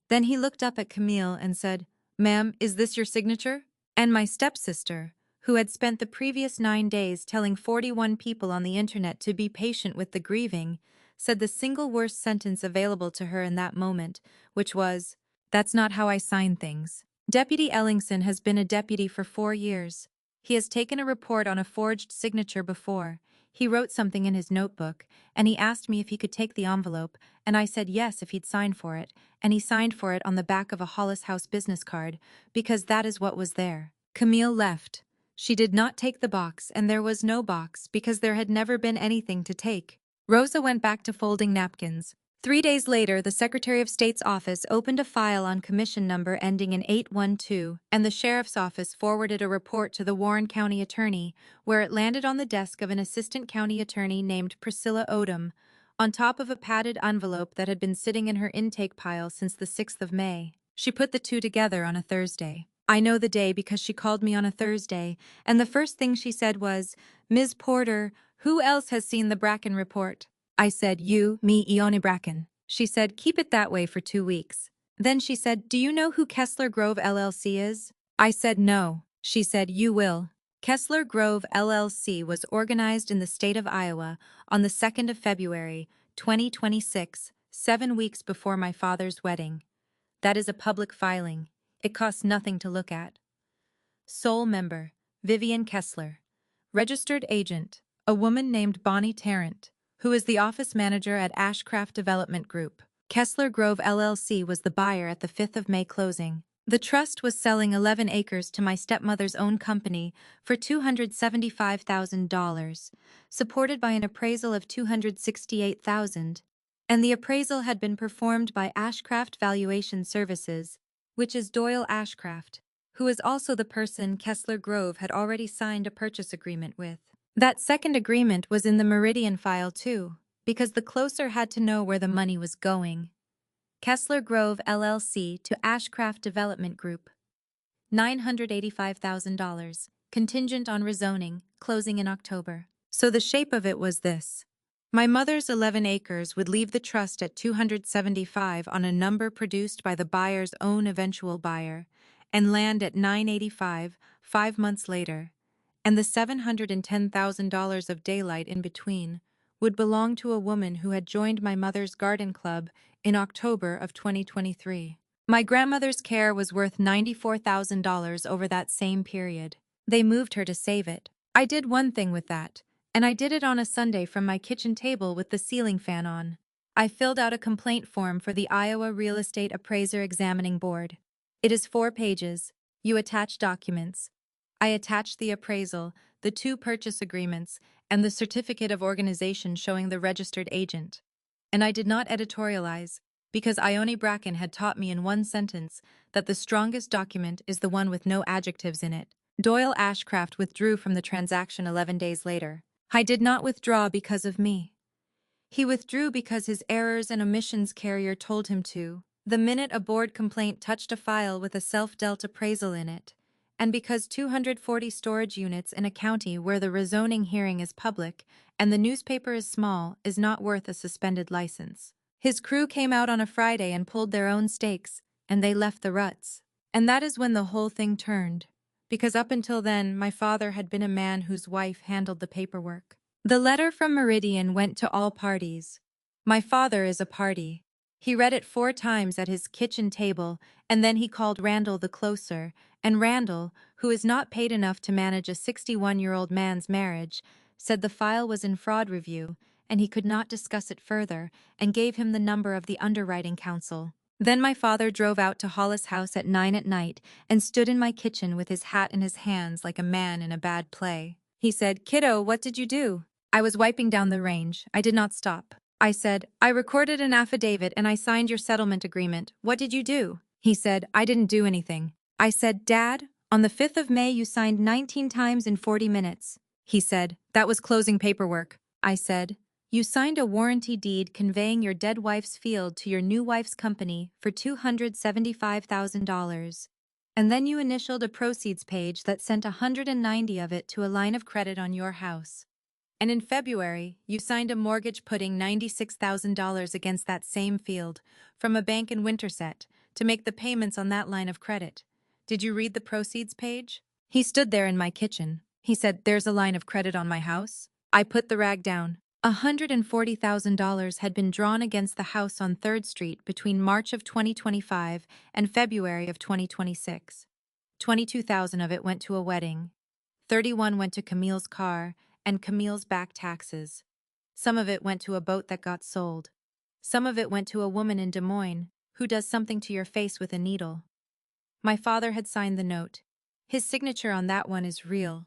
Then he looked up at Camille and said, "Ma'am, is this your signature?" And my stepsister, who had spent the previous 9 days telling 41 people on the internet to be patient with the grieving, said the single worst sentence available to her in that moment, which was, "That's not how I sign things." Deputy Ellingson has been a deputy for 4 years. He has taken a report on a forged signature before. He wrote something in his notebook, and he asked me if he could take the envelope, and I said yes if he'd sign for it, and he signed for it on the back of a Hollis House business card, because that is what was there. Camille left. She did not take the box, and there was no box because there had never been anything to take. Rosa went back to folding napkins. 3 days later, the Secretary of State's office opened a file on commission number ending in 812, and the sheriff's office forwarded a report to the Warren County Attorney, where it landed on the desk of an assistant county attorney named Priscilla Odom, on top of a padded envelope that had been sitting in her intake pile since the 6th of May. She put the two together on a Thursday. I know the day because she called me on a Thursday, and the first thing she said was, "Ms. Porter, who else has seen the Bracken report?" I said, "You, me, Ione Bracken." She said, "Keep it that way for 2 weeks." Then she said, "Do you know who Kessler Grove LLC is?" I said, "No." She said, "You will." Kessler Grove LLC was organized in the state of Iowa on the 2nd of February, 2026, 7 weeks before my father's wedding. That is a public filing. It costs nothing to look at. Sole member, Vivian Kessler. Registered agent, a woman named Bonnie Tarrant, who is the office manager at Ashcraft Development Group. Kessler Grove LLC was the buyer at the 5th of May closing. The trust was selling 11 acres to my stepmother's own company for $275,000, supported by an appraisal of $268,000, and the appraisal had been performed by Ashcraft Valuation Services, which is Doyle Ashcraft, who is also the person Kessler Grove had already signed a purchase agreement with. That second agreement was in the Meridian file too, because the closer had to know where the money was going. Kessler Grove LLC to Ashcraft Development Group. $985,000, contingent on rezoning, closing in October. So the shape of it was this. My mother's 11 acres would leave the trust at 275 on a number produced by the buyer's own eventual buyer, and land at 985 5 months later, and the $710,000 of daylight in between would belong to a woman who had joined my mother's garden club in October of 2023. My grandmother's care was worth $94,000 over that same period. They moved her to save it. I did one thing with that, and I did it on a Sunday from my kitchen table with the ceiling fan on. I filled out a complaint form for the Iowa Real Estate Appraiser Examining Board. It is 4 pages. You attach documents. I attached the appraisal, the 2 purchase agreements, and the certificate of organization showing the registered agent. And I did not editorialize, because Ione Bracken had taught me in one sentence that the strongest document is the one with no adjectives in it. Doyle Ashcraft withdrew from the transaction 11 days later. I did not withdraw because of me. He withdrew because his errors and omissions carrier told him to, the minute a board complaint touched a file with a self-dealt appraisal in it, and because 240 storage units in a county where the rezoning hearing is public and the newspaper is small is not worth a suspended license. His crew came out on a Friday and pulled their own stakes, and they left the ruts. And that is when the whole thing turned, because up until then my father had been a man whose wife handled the paperwork. The letter from Meridian went to all parties. My father is a party. He read it 4 times at his kitchen table, and then he called Randall the closer, and Randall, who is not paid enough to manage a 61-year-old man's marriage, said the file was in fraud review, and he could not discuss it further, and gave him the number of the underwriting counsel. Then my father drove out to Hollis House at 9 at night and stood in my kitchen with his hat in his hands like a man in a bad play. He said, "Kiddo, what did you do?" I was wiping down the range. I did not stop. I said, "I recorded an affidavit and I signed your settlement agreement. What did you do?" He said, "I didn't do anything." I said, "Dad, on the 5th of May you signed 19 times in 40 minutes. He said, "That was closing paperwork." I said, "You signed a warranty deed conveying your dead wife's field to your new wife's company for $275,000. And then you initialed a proceeds page that sent 190 of it to a line of credit on your house. And in February, you signed a mortgage putting $96,000 against that same field from a bank in Winterset to make the payments on that line of credit. Did you read the proceeds page? He stood there in my kitchen. He said, there's a line of credit on my house. I put the rag down. $140,000 had been drawn against the house on 3rd Street between March of 2025 and February of 2026. 22,000 of it went to a wedding. 31 went to Camille's car and Camille's back taxes. Some of it went to a boat that got sold. Some of it went to a woman in Des Moines who does something to your face with a needle. My father had signed the note. His signature on that one is real.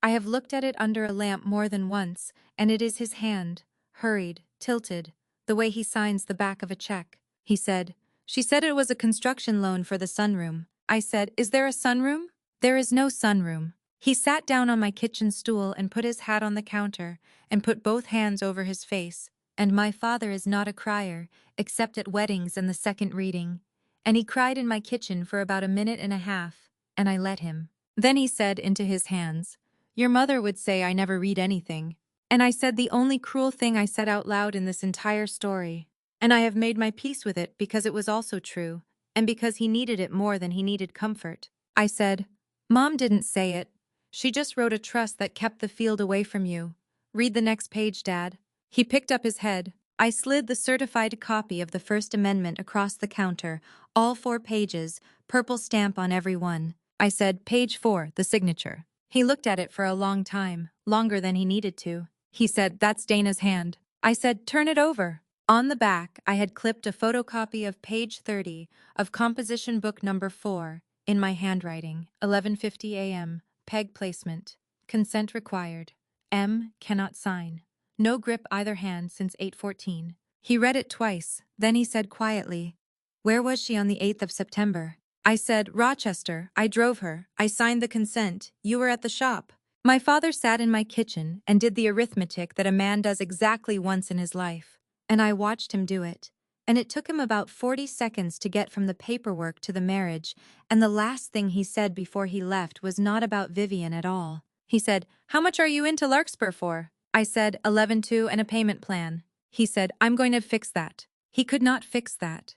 I have looked at it under a lamp more than once, and it is his hand, hurried, tilted, the way he signs the back of a check. He said, she said it was a construction loan for the sunroom. I said, is there a sunroom? There is no sunroom. He sat down on my kitchen stool and put his hat on the counter and put both hands over his face. And my father is not a crier, except at weddings and the second reading. And he cried in my kitchen for about a minute and a half, and I let him. Then he said into his hands, your mother would say I never read anything. And I said the only cruel thing I said out loud in this entire story. And I have made my peace with it because it was also true, and because he needed it more than he needed comfort. I said, Mom didn't say it. She just wrote a trust that kept the field away from you. Read the next page, Dad. He picked up his head. I slid the certified copy of the First Amendment across the counter, all 4 pages, purple stamp on every one. I said, page 4, the signature. He looked at it for a long time, longer than he needed to. He said, that's Dana's hand. I said, turn it over. On the back, I had clipped a photocopy of page 30 of composition book number 4 in my handwriting, 11:50 a.m., peg placement. Consent required. M. cannot sign. No grip either hand since 8:14. He read it twice, then he said quietly, where was she on the 8th of September? I said, Rochester, I drove her, I signed the consent, you were at the shop. My father sat in my kitchen and did the arithmetic that a man does exactly once in his life. And I watched him do it. And it took him about 40 seconds to get from the paperwork to the marriage, and the last thing he said before he left was not about Vivian at all. He said, how much are you into Larkspur for? I said, 11.2 and a payment plan. He said, I'm going to fix that. He could not fix that.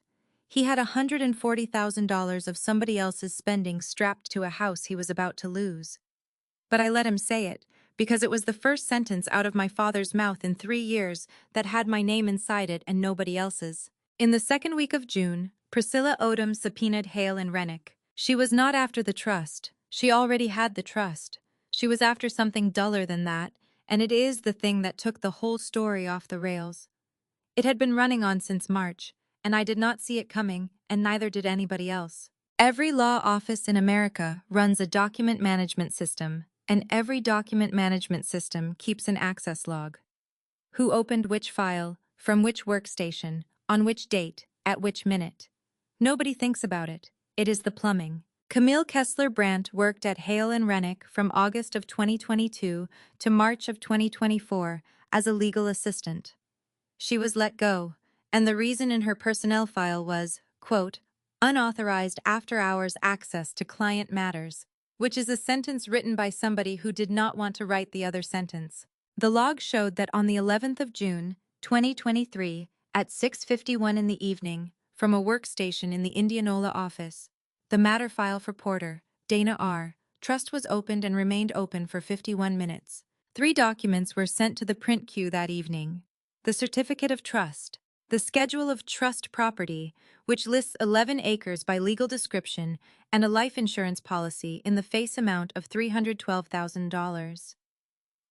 He had $140,000 of somebody else's spending strapped to a house he was about to lose. But I let him say it, because it was the first sentence out of my father's mouth in 3 years that had my name inside it and nobody else's. In the second week of June, Priscilla Odom subpoenaed Hale and Rennick. She was not after the trust. She already had the trust. She was after something duller than that, and it is the thing that took the whole story off the rails. It had been running on since March, and I did not see it coming, and neither did anybody else. Every law office in America runs a document management system, and every document management system keeps an access log. Who opened which file, from which workstation, on which date, at which minute. Nobody thinks about it. It is the plumbing. Camille Kessler Brandt worked at Hale and Rennick from August of 2022 to March of 2024 as a legal assistant. She was let go, and the reason in her personnel file was, quote, unauthorized after-hours access to client matters, which is a sentence written by somebody who did not want to write the other sentence. The log showed that on the 11th of June, 2023, at 6:51 in the evening, from a workstation in the Indianola office, the matter file for Porter, Dana R., trust was opened and remained open for 51 minutes. 3 documents were sent to the print queue that evening. The certificate of trust, the schedule of trust property, which lists 11 acres by legal description, and a life insurance policy in the face amount of $312,000.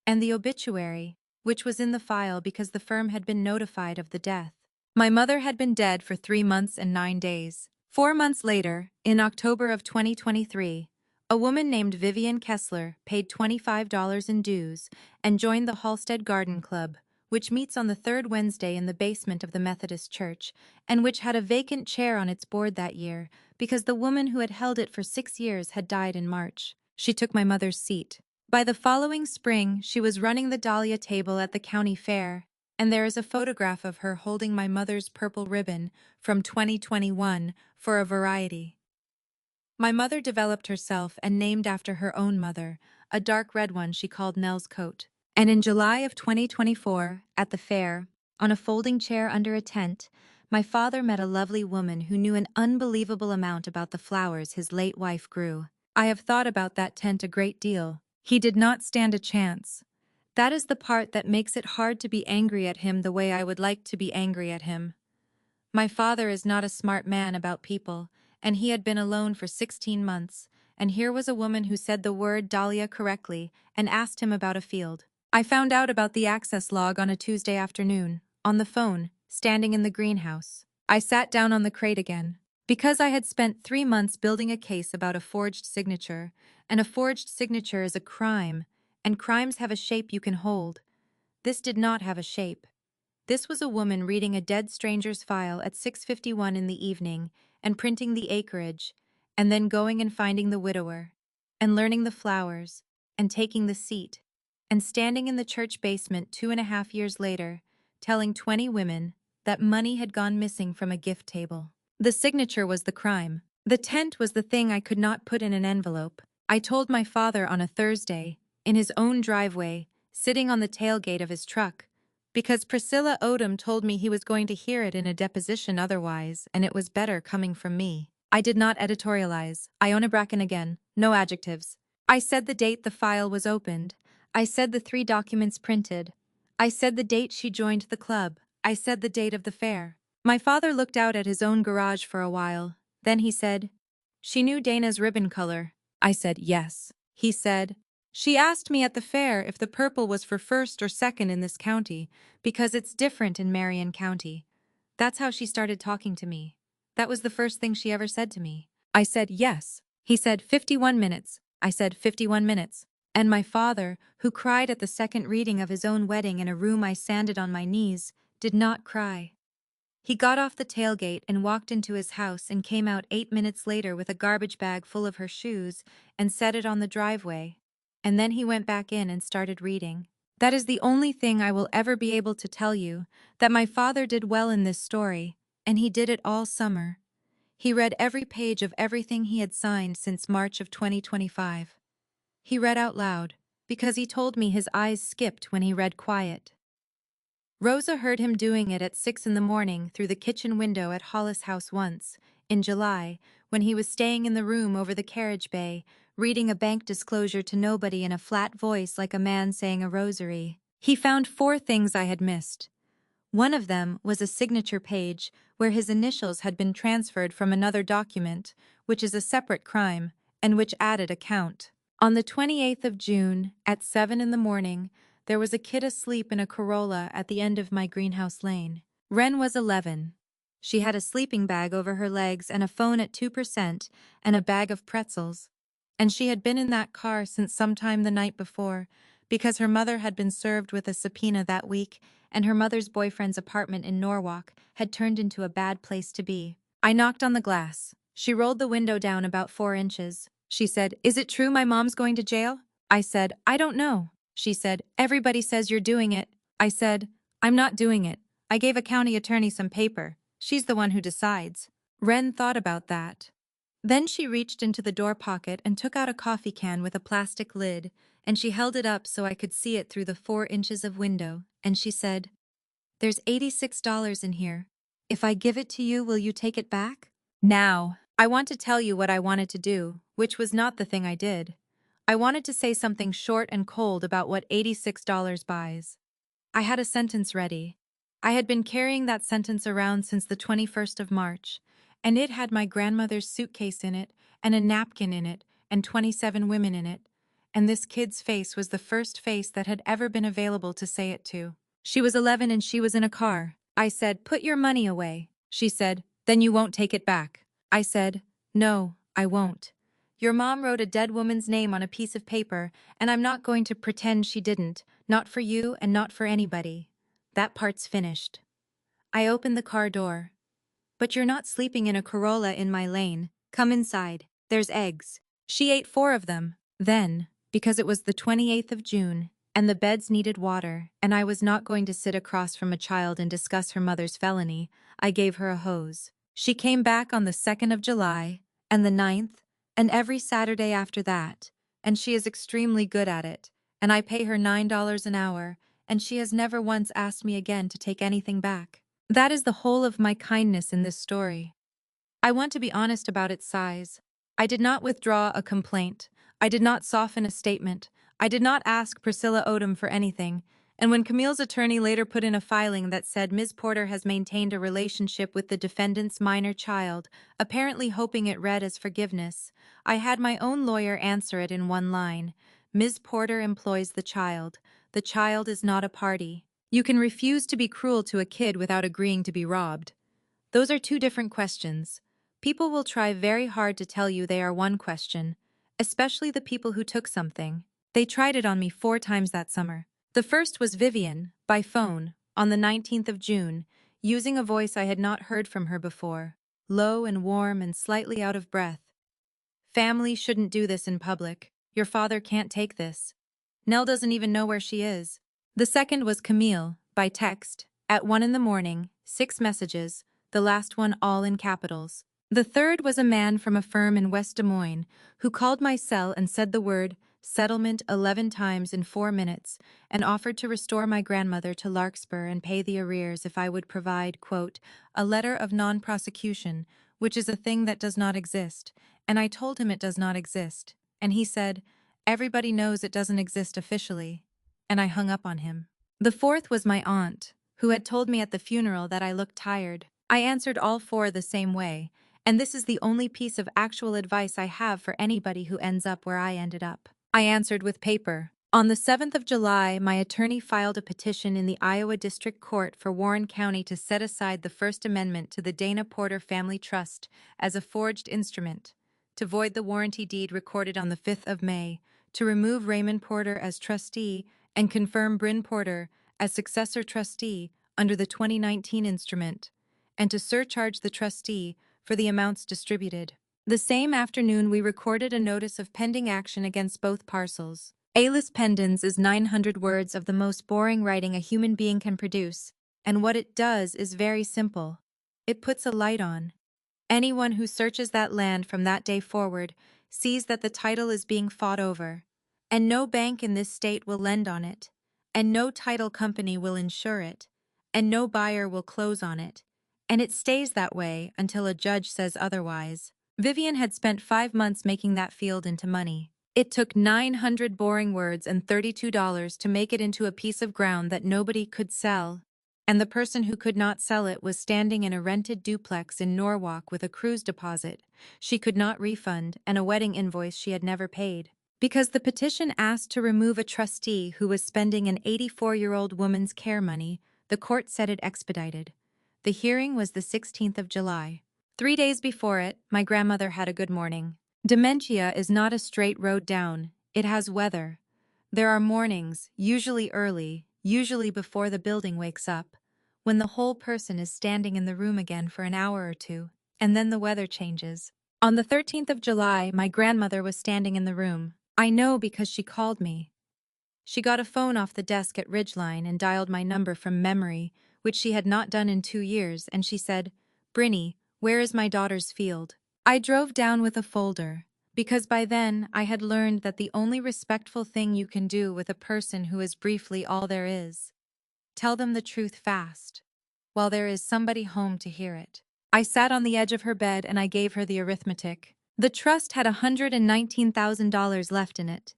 And the obituary, which was in the file because the firm had been notified of the death. My mother had been dead for 3 months and 9 days. 4 months later, in October of 2023, a woman named Vivian Kessler paid $25 in dues and joined the Halstead Garden Club, which meets on the 3rd Wednesday in the basement of the Methodist Church, and which had a vacant chair on its board that year because the woman who had held it for 6 years had died in March. She took my mother's seat. By the following spring, she was running the Dahlia table at the county fair, and there is a photograph of her holding my mother's purple ribbon from 2021 for a variety. My mother developed herself and named after her own mother, a dark red one she called Nell's coat. And in July of 2024, at the fair, on a folding chair under a tent, My father met a lovely woman who knew an unbelievable amount about the flowers his late wife grew. I have thought about that tent a great deal. He did not stand a chance. That is the part that makes it hard to be angry at him the way I would like to be angry at him. My father is not a smart man about people, and he had been alone for 16 months, and here was a woman who said the word dahlia correctly and asked him about a field. I found out about the access log on a Tuesday afternoon, on the phone, standing in the greenhouse. I sat down on the crate again. Because I had spent 3 months building a case about a forged signature, and a forged signature is a crime, and crimes have a shape you can hold. This did not have a shape. This was a woman reading a dead stranger's file at 6:51 in the evening and printing the acreage, and then going and finding the widower, and learning the flowers, and taking the seat, and standing in the church basement 2.5 years later, telling 20 women that money had gone missing from a gift table. The signature was the crime. The tent was the thing I could not put in an envelope. I told my father on a Thursday, in his own driveway, sitting on the tailgate of his truck, because Priscilla Odom told me he was going to hear it in a deposition otherwise, and it was better coming from me. I did not editorialize. Iona Bracken again. No adjectives. I said the date the file was opened. I said the 3 documents printed. I said the date she joined the club. I said the date of the fair. My father looked out at his own garage for a while. Then he said, "She knew Dana's ribbon color." I said, "Yes." He said, "She asked me at the fair if the purple was for first or second in this county, because it's different in Marion County." That's how she started talking to me. That was the first thing she ever said to me. I said, "Yes." He said, 51 minutes. I said, 51 minutes. And my father, who cried at the second reading of his own wedding in a room I sanded on my knees, did not cry. He got off the tailgate and walked into his house and came out 8 minutes later with a garbage bag full of her shoes and set it on the driveway. And then he went back in and started reading. That is the only thing I will ever be able to tell you, that my father did well in this story, and he did it all summer. He read every page of everything he had signed since March of 2025. He read out loud, because he told me his eyes skipped when he read quiet. Rosa heard him doing it at 6 in the morning through the kitchen window at Hollis House once, in July, when he was staying in the room over the carriage bay, reading a bank disclosure to nobody in a flat voice like a man saying a rosary. He found 4 things I had missed. One of them was a signature page where his initials had been transferred from another document, which is a separate crime, and which added a count. On the 28th of June, at 7 in the morning, there was a kid asleep in a Corolla at the end of my greenhouse lane. Wren was 11. She had a sleeping bag over her legs and a phone at 2% and a bag of pretzels. And she had been in that car since sometime the night before, because her mother had been served with a subpoena that week, and her mother's boyfriend's apartment in Norwalk had turned into a bad place to be. I knocked on the glass. She rolled the window down about 4 inches. She said, "Is it true my mom's going to jail?" I said, "I don't know." She said, "Everybody says you're doing it." I said, "I'm not doing it. I gave a county attorney some paper. She's the one who decides." Wren thought about that. Then she reached into the door pocket and took out a coffee can with a plastic lid, and she held it up so I could see it through the 4 inches of window, and she said, "There's $86 in here. If I give it to you, will you take it back?" Now, I want to tell you what I wanted to do, which was not the thing I did. I wanted to say something short and cold about what $86 buys. I had a sentence ready. I had been carrying that sentence around since the 21st of March, and it had my grandmother's suitcase in it, and a napkin in it, and 27 women in it, and this kid's face was the first face that had ever been available to say it to. She was 11 and she was in a car. I said, "Put your money away." She said, "Then you won't take it back." I said, "No, I won't. Your mom wrote a dead woman's name on a piece of paper, and I'm not going to pretend she didn't, not for you and not for anybody. That part's finished." I opened the car door. "But you're not sleeping in a Corolla in my lane. Come inside. There's eggs." She ate 4 of them. Then, because it was the 28th of June, and the beds needed water, and I was not going to sit across from a child and discuss her mother's felony, I gave her a hose. She came back on the 2nd of July, and the 9th, and every Saturday after that, and she is extremely good at it, and I pay her $9 an hour, and she has never once asked me again to take anything back. That is the whole of my kindness in this story. I want to be honest about its size. I did not withdraw a complaint. I did not soften a statement. I did not ask Priscilla Odom for anything. And when Camille's attorney later put in a filing that said Ms. Porter has maintained a relationship with the defendant's minor child, apparently hoping it read as forgiveness, I had my own lawyer answer it in one line. Ms. Porter employs the child. The child is not a party. You can refuse to be cruel to a kid without agreeing to be robbed. Those are two different questions. People will try very hard to tell you they are one question, especially the people who took something. They tried it on me 4 times that summer. The first was Vivian, by phone, on the 19th of June, using a voice I had not heard from her before, low and warm and slightly out of breath. Family shouldn't do this in public. Your father can't take this. Nell doesn't even know where she is. The second was Camille, by text, at 1 in the morning, 6 messages, the last one all in capitals. The third was a man from a firm in West Des Moines who called my cell and said the word settlement 11 times in 4 minutes and offered to restore my grandmother to Larkspur and pay the arrears if I would provide, quote, a letter of non-prosecution, which is a thing that does not exist, and I told him it does not exist, and he said, everybody knows it doesn't exist officially, and I hung up on him. The fourth was my aunt, who had told me at the funeral that I looked tired. I answered all 4 the same way, and this is the only piece of actual advice I have for anybody who ends up where I ended up. I answered with paper. On the 7th of July, my attorney filed a petition in the Iowa District Court for Warren County to set aside the First Amendment to the Dana Porter Family Trust as a forged instrument, to void the warranty deed recorded on the 5th of May, to remove Raymond Porter as trustee and confirm Bryn Porter as successor trustee under the 2019 instrument, and to surcharge the trustee for the amounts distributed. The same afternoon we recorded a notice of pending action against both parcels. Alis pendens is 900 words of the most boring writing a human being can produce, and what it does is very simple. It puts a light on. Anyone who searches that land from that day forward sees that the title is being fought over, and no bank in this state will lend on it, and no title company will insure it, and no buyer will close on it, and it stays that way until a judge says otherwise. Vivian had spent 5 months making that field into money. It took 900 boring words and $32 to make it into a piece of ground that nobody could sell, and the person who could not sell it was standing in a rented duplex in Norwalk with a cruise deposit she could not refund and a wedding invoice she had never paid. Because the petition asked to remove a trustee who was spending an 84-year-old woman's care money, the court said it expedited. The hearing was the 16th of July. 3 days before it, my grandmother had a good morning. Dementia is not a straight road down, it has weather. There are mornings, usually early, usually before the building wakes up, when the whole person is standing in the room again for an hour or two, and then the weather changes. On the 13th of July, my grandmother was standing in the room. I know because she called me. She got a phone off the desk at Ridgeline and dialed my number from memory, which she had not done in 2 years, and she said, Brinny, where is my daughter's field? I drove down with a folder, because by then I had learned that the only respectful thing you can do with a person who is briefly all there is, tell them the truth fast, while there is somebody home to hear it. I sat on the edge of her bed and I gave her the arithmetic. The trust had $119,000 left in it.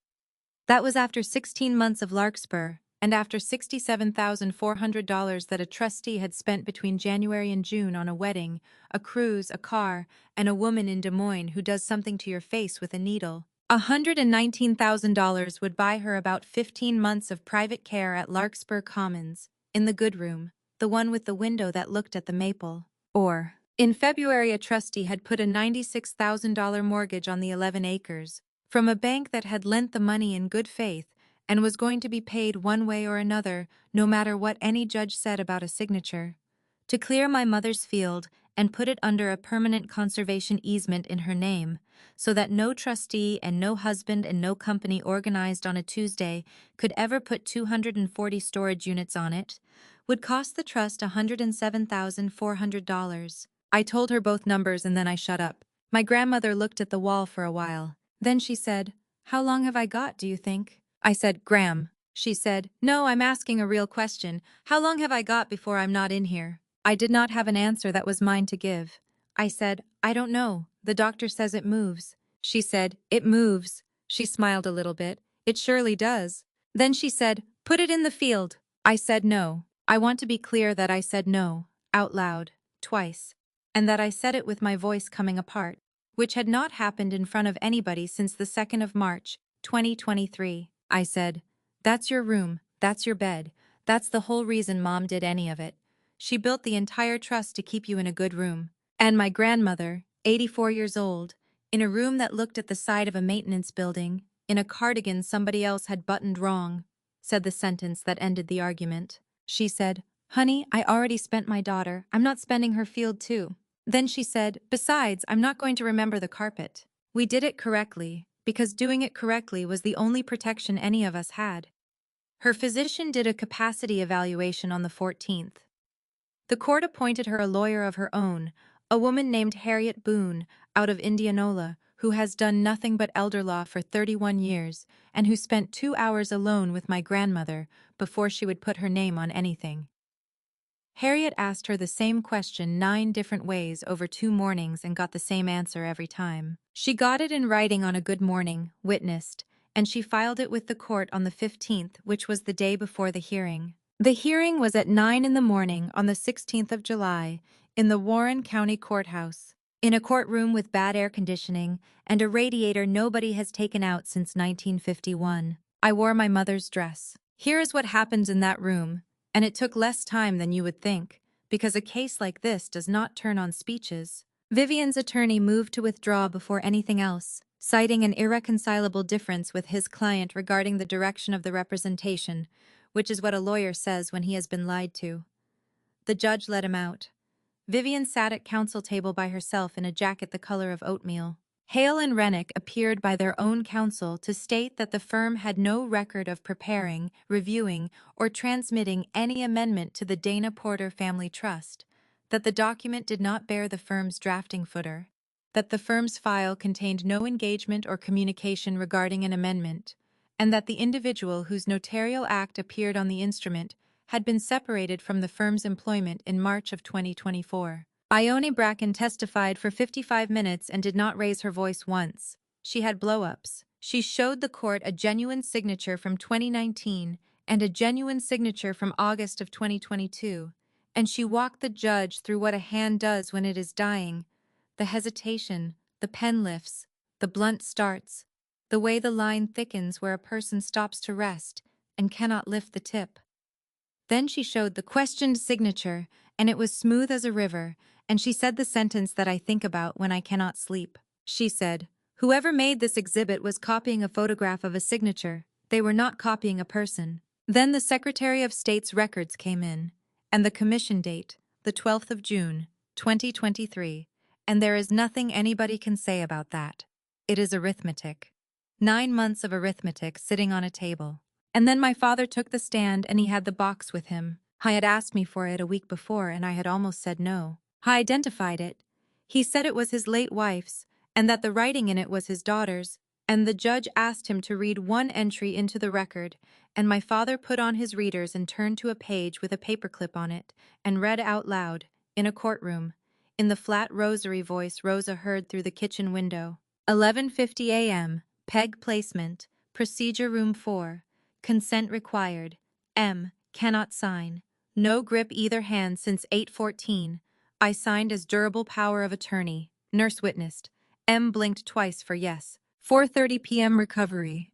That was after 16 months of Larkspur, and after $67,400 that a trustee had spent between January and June on a wedding, a cruise, a car, and a woman in Des Moines who does something to your face with a needle. $119,000 would buy her about 15 months of private care at Larkspur Commons, in the good room, the one with the window that looked at the maple. Or, in February, a trustee had put a $96,000 mortgage on the 11 acres, from a bank that had lent the money in good faith and was going to be paid one way or another, no matter what any judge said about a signature, to clear my mother's field and put it under a permanent conservation easement in her name, so that no trustee and no husband and no company organized on a Tuesday could ever put 240 storage units on it, would cost the trust $107,400. I told her both numbers and then I shut up. My grandmother looked at the wall for a while. Then she said, How long have I got, do you think? I said, Gram. She said, No, I'm asking a real question. How long have I got before I'm not in here? I did not have an answer that was mine to give. I said, I don't know. The doctor says it moves. She said, it moves. She smiled a little bit. It surely does. Then she said, put it in the field. I said no. I want to be clear that I said no, out loud, twice, and that I said it with my voice coming apart, which had not happened in front of anybody since the 2nd of March, 2023. I said, that's your room, that's your bed, that's the whole reason Mom did any of it. She built the entire trust to keep you in a good room. And my grandmother, 84 years old, in a room that looked at the side of a maintenance building, in a cardigan somebody else had buttoned wrong, said the sentence that ended the argument. She said, honey, I already spent my daughter. I'm not spending her field too. Then she said, besides, I'm not going to remember the carpet. We did it correctly, because doing it correctly was the only protection any of us had. Her physician did a capacity evaluation on the 14th. The court appointed her a lawyer of her own, a woman named Harriet Boone, out of Indianola, who has done nothing but elder law for 31 years, and who spent 2 hours alone with my grandmother before she would put her name on anything. Harriet asked her the same question 9 different ways over 2 mornings and got the same answer every time. She got it in writing on a Good Morning, witnessed, and she filed it with the court on the 15th, which was the day before the hearing. The hearing was at 9 in the morning on the 16th of July in the Warren County Courthouse, in a courtroom with bad air conditioning and a radiator nobody has taken out since 1951. I wore my mother's dress. Here is what happens in that room, and it took less time than you would think, because a case like this does not turn on speeches. Vivian's attorney moved to withdraw before anything else, citing an irreconcilable difference with his client regarding the direction of the representation, which is what a lawyer says when he has been lied to. The judge let him out. Vivian sat at counsel table by herself in a jacket the color of oatmeal. Hale and Rennick appeared by their own counsel to state that the firm had no record of preparing, reviewing, or transmitting any amendment to the Dana Porter Family Trust, that the document did not bear the firm's drafting footer, that the firm's file contained no engagement or communication regarding an amendment, and that the individual whose notarial act appeared on the instrument had been separated from the firm's employment in March of 2024. Ione Bracken testified for 55 minutes and did not raise her voice once. She had blow-ups. She showed the court a genuine signature from 2019 and a genuine signature from August of 2022, and she walked the judge through what a hand does when it is dying: the hesitation, the pen lifts, the blunt starts, the way the line thickens where a person stops to rest and cannot lift the tip. Then she showed the questioned signature, and it was smooth as a river, and she said the sentence that I think about when I cannot sleep. She said, whoever made this exhibit was copying a photograph of a signature. They were not copying a person. Then the Secretary of State's records came in, and the commission date, the 12th of June, 2023, and there is nothing anybody can say about that. It is arithmetic. 9 months of arithmetic sitting on a table. And then my father took the stand and he had the box with him. He had asked me for it a week before and I had almost said no. He identified it. He said it was his late wife's and that the writing in it was his daughter's, and the judge asked him to read one entry into the record, and my father put on his readers and turned to a page with a paperclip on it and read out loud, in a courtroom, in the flat rosary voice Rosa heard through the kitchen window. 11:50 a.m., peg placement, procedure room 4. Consent required. M. Cannot sign. No grip either hand since 8:14. I signed as durable power of attorney. Nurse witnessed. M blinked twice for yes. 4:30 p.m. recovery.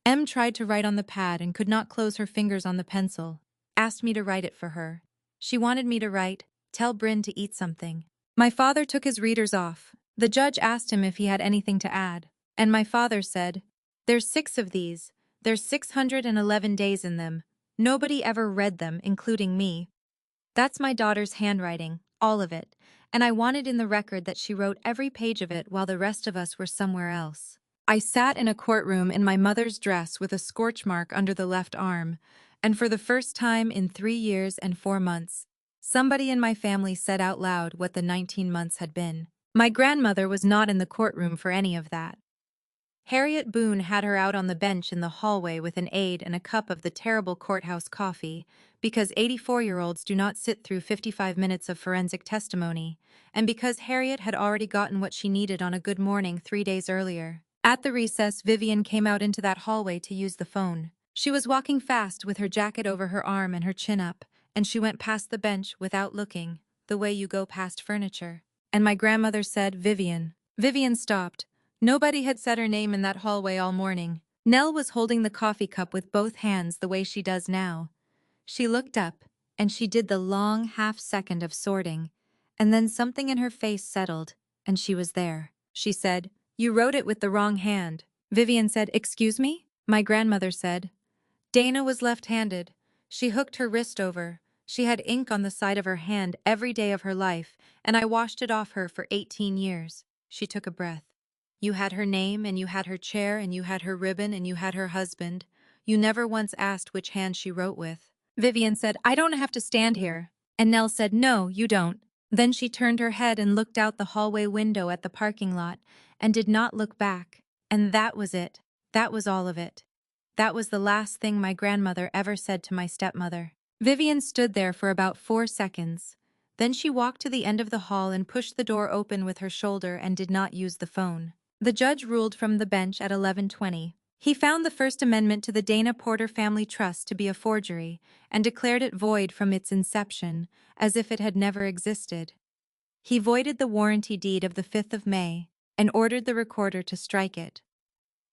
M tried to write on the pad and could not close her fingers on the pencil. Asked me to write it for her. She wanted me to write, tell Bryn to eat something. My father took his readers off. The judge asked him if he had anything to add. And my father said, there's 6 of these. There's 611 days in them. Nobody ever read them, including me. That's my daughter's handwriting, all of it, and I wanted in the record that she wrote every page of it while the rest of us were somewhere else. I sat in a courtroom in my mother's dress with a scorch mark under the left arm, and for the first time in 3 years and 4 months, somebody in my family said out loud what the 19 months had been. My grandmother was not in the courtroom for any of that. Harriet Boone had her out on the bench in the hallway with an aide and a cup of the terrible courthouse coffee, because 84-year-olds do not sit through 55 minutes of forensic testimony, and because Harriet had already gotten what she needed on a Good Morning 3 days earlier. At the recess, Vivian came out into that hallway to use the phone. She was walking fast with her jacket over her arm and her chin up, and she went past the bench without looking, the way you go past furniture. And my grandmother said, "Vivian." Vivian stopped. Nobody had said her name in that hallway all morning. Nell was holding the coffee cup with both hands the way she does now. She looked up, and she did the long half-second of sorting, and then something in her face settled, and she was there. She said, "You wrote it with the wrong hand." Vivian said, "Excuse me?" My grandmother said. Dana was left-handed. She hooked her wrist over. She had ink on the side of her hand every day of her life, and I washed it off her for 18 years. She took a breath. You had her name, and you had her chair, and you had her ribbon, and you had her husband. You never once asked which hand she wrote with. Vivian said, "I don't have to stand here." And Nell said, "No, you don't." Then she turned her head and looked out the hallway window at the parking lot, and did not look back. And that was it. That was all of it. That was the last thing my grandmother ever said to my stepmother. Vivian stood there for about 4 seconds. Then she walked to the end of the hall and pushed the door open with her shoulder and did not use the phone. The judge ruled from the bench at 11:20. He found the First Amendment to the Dana Porter Family Trust to be a forgery and declared it void from its inception, as if it had never existed. He voided the warranty deed of the 5th of May and ordered the recorder to strike it.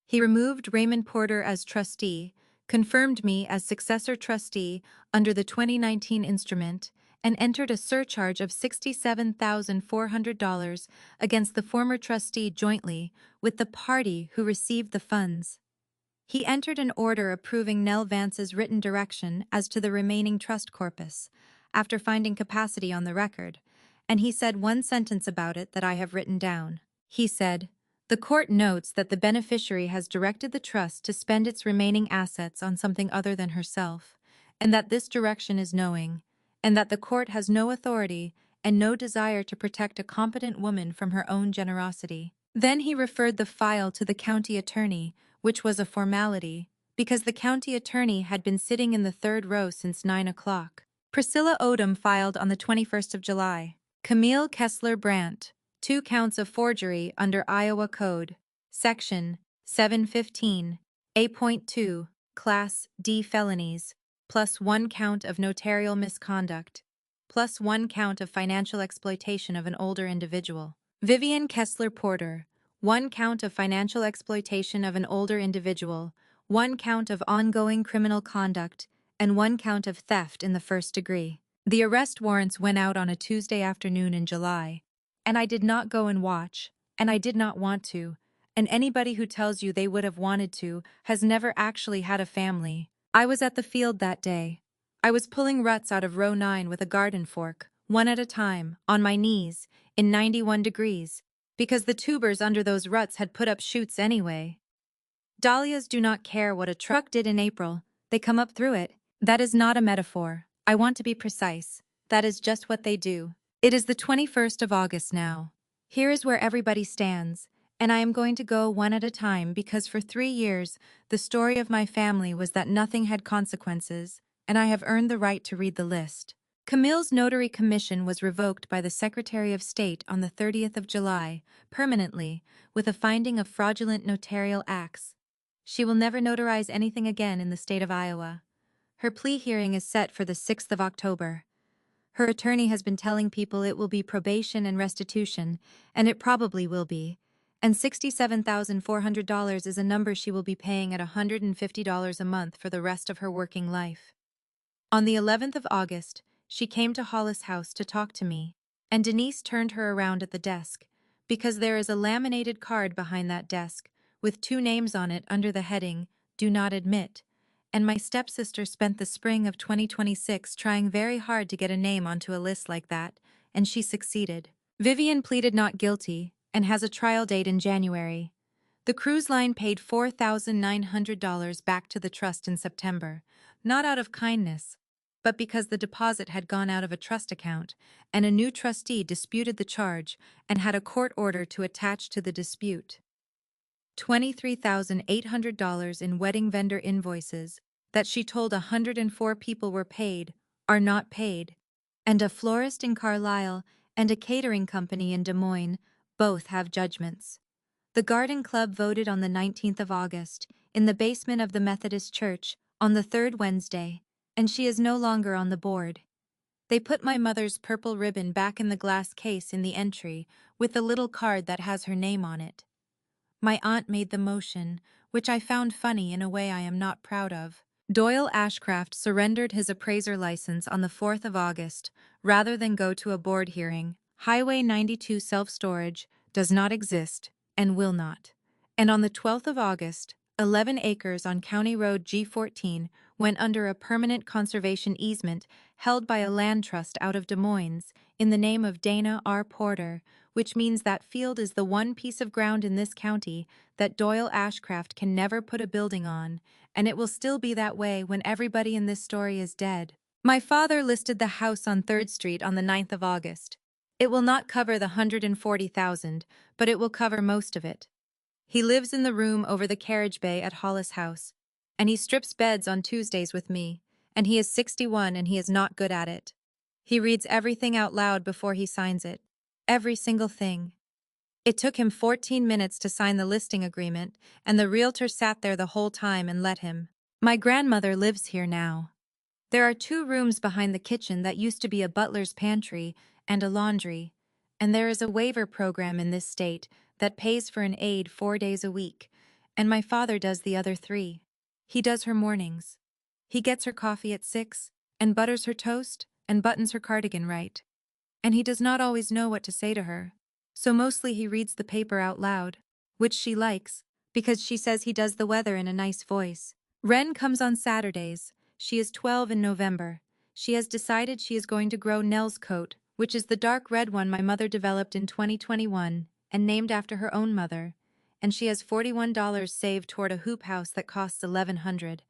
He removed Raymond Porter as trustee, confirmed me as successor trustee under the 2019 instrument, and entered a surcharge of $67,400 against the former trustee jointly with the party who received the funds. He entered an order approving Nell Vance's written direction as to the remaining trust corpus, after finding capacity on the record, and he said one sentence about it that I have written down. He said, "The court notes that the beneficiary has directed the trust to spend its remaining assets on something other than herself, and that this direction is knowing, and that the court has no authority and no desire to protect a competent woman from her own generosity." Then he referred the file to the county attorney, which was a formality, because the county attorney had been sitting in the third row since 9 o'clock. Priscilla Odom filed on the 21st of July. Camille Kessler Brandt, 2 counts of forgery under Iowa Code, Section 715, A.2, Class D felonies, plus 1 count of notarial misconduct, plus 1 count of financial exploitation of an older individual. Vivian Kessler Porter, 1 count of financial exploitation of an older individual, 1 count of ongoing criminal conduct, and 1 count of theft in the first degree. The arrest warrants went out on a Tuesday afternoon in July, and I did not go and watch, and I did not want to, and anybody who tells you they would have wanted to has never actually had a family. I was at the field that day. I was pulling ruts out of row 9 with a garden fork, one at a time, on my knees, in 91 degrees, because the tubers under those ruts had put up shoots anyway. Dahlias do not care what a truck did in April, they come up through it. That is not a metaphor. I want to be precise. That is just what they do. It is the 21st of August now. Here is where everybody stands, and I am going to go one at a time because for 3 years the story of my family was that nothing had consequences, and I have earned the right to read the list. Camille's notary commission was revoked by the Secretary of State on the 30th of July, permanently, with a finding of fraudulent notarial acts. She will never notarize anything again in the state of Iowa. Her plea hearing is set for the 6th of October. Her attorney has been telling people it will be probation and restitution, and it probably will be. And $67,400 is a number she will be paying at $150 a month for the rest of her working life. On the 11th of August, she came to Hollis House to talk to me, and Denise turned her around at the desk, because there is a laminated card behind that desk, with 2 names on it under the heading, "Do Not Admit," and my stepsister spent the spring of 2026 trying very hard to get a name onto a list like that, and she succeeded. Vivian pleaded not guilty, and has a trial date in January. The cruise line paid $4,900 back to the trust in September, not out of kindness, but because the deposit had gone out of a trust account, and a new trustee disputed the charge and had a court order to attach to the dispute. $23,800 in wedding vendor invoices that she told 104 people were paid are not paid, and a florist in Carlisle and a catering company in Des Moines both have judgments. The Garden Club voted on the 19th of August in the basement of the Methodist Church on the third Wednesday, and she is no longer on the board. They put my mother's purple ribbon back in the glass case in the entry with the little card that has her name on it. My aunt made the motion, which I found funny in a way I am not proud of. Doyle Ashcraft surrendered his appraiser license on the 4th of August, rather than go to a board hearing. Highway 92 self-storage does not exist and will not. And on the 12th of August, 11 acres on County Road G14 went under a permanent conservation easement held by a land trust out of Des Moines in the name of Dana R. Porter, which means that field is the one piece of ground in this county that Doyle Ashcraft can never put a building on, and it will still be that way when everybody in this story is dead. My father listed the house on 3rd Street on the 9th of August. It will not cover the $140,000, but it will cover most of it. He lives in the room over the carriage bay at Hollis House, and he strips beds on Tuesdays with me, and he is 61 and he is not good at it. He reads everything out loud before he signs it. Every single thing. It took him 14 minutes to sign the listing agreement, and the realtor sat there the whole time and let him. My grandmother lives here now. There are 2 rooms behind the kitchen that used to be a butler's pantry and a laundry, and there is a waiver program in this state that pays for an aide 4 days a week, and my father does the other 3. He does her mornings. He gets her coffee at 6, and butters her toast, and buttons her cardigan right. And he does not always know what to say to her, so mostly he reads the paper out loud, which she likes, because she says he does the weather in a nice voice. Ren comes on Saturdays. She is 12 in November. She has decided she is going to grow Nell's coat, which is the dark red one my mother developed in 2021 and named after her own mother, and she has $41 saved toward a hoop house that costs $1,100,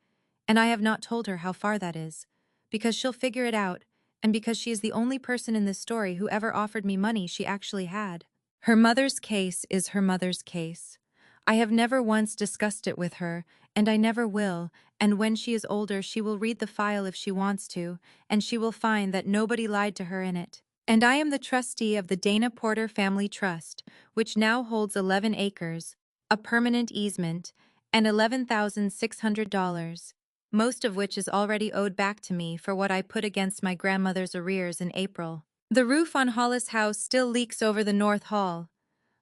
and I have not told her how far that is, because she'll figure it out, and because she is the only person in this story who ever offered me money she actually had. Her mother's case is her mother's case. I have never once discussed it with her, and I never will, and when she is older she will read the file if she wants to, and she will find that nobody lied to her in it. And I am the trustee of the Dana Porter Family Trust, which now holds 11 acres, a permanent easement, and $11,600, most of which is already owed back to me for what I put against my grandmother's arrears in April. The roof on Hollis House still leaks over the North Hall.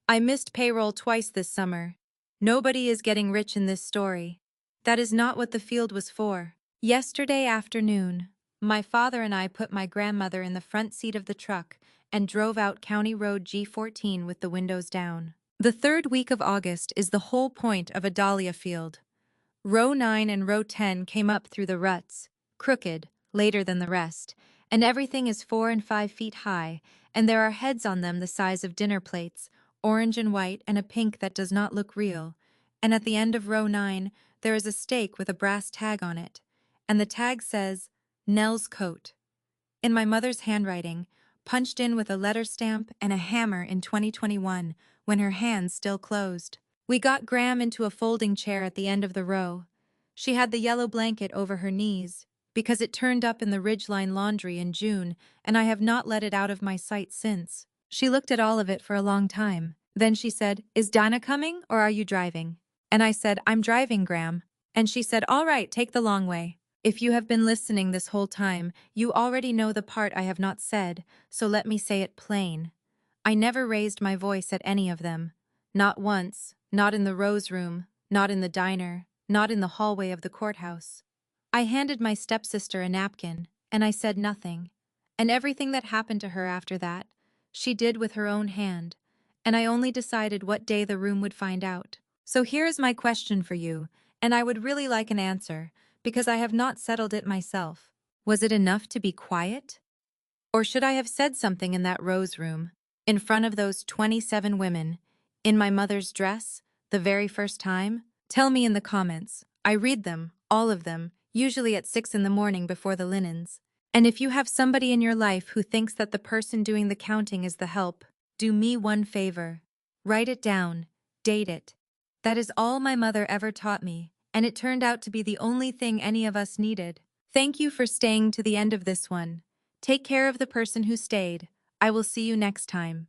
I missed payroll twice this summer. Nobody is getting rich in this story. That is not what the field was for. Yesterday afternoon, my father and I put my grandmother in the front seat of the truck and drove out County Road G14 with the windows down. The 3rd week of August is the whole point of a dahlia field. Row 9 and row 10 came up through the ruts, crooked, later than the rest, and everything is 4 and 5 feet high, and there are heads on them the size of dinner plates, orange and white and a pink that does not look real, and at the end of row 9 there is a stake with a brass tag on it, and the tag says, Nell's coat. In my mother's handwriting, punched in with a letter stamp and a hammer in 2021, when her hands still closed. We got Gram into a folding chair at the end of the row. She had the yellow blanket over her knees, because it turned up in the Ridgeline laundry in June, and I have not let it out of my sight since. She looked at all of it for a long time. Then she said, "Is Dinah coming, or are you driving?" And I said, "I'm driving, Gram." And she said, "All right, take the long way." If you have been listening this whole time, you already know the part I have not said, so let me say it plain. I never raised my voice at any of them. Not once, not in the Rose Room, not in the diner, not in the hallway of the courthouse. I handed my stepsister a napkin, and I said nothing. And everything that happened to her after that, she did with her own hand, and I only decided what day the room would find out. So here is my question for you, and I would really like an answer, because I have not settled it myself. Was it enough to be quiet? Or should I have said something in that Rose Room, in front of those 27 women, in my mother's dress, the very first time? Tell me in the comments. I read them, all of them, usually at 6 in the morning before the linens. And if you have somebody in your life who thinks that the person doing the counting is the help, do me one favor. Write it down, date it, That is all my mother ever taught me, and it turned out to be the only thing any of us needed. Thank you for staying to the end of this one. Take care of the person who stayed. I will see you next time.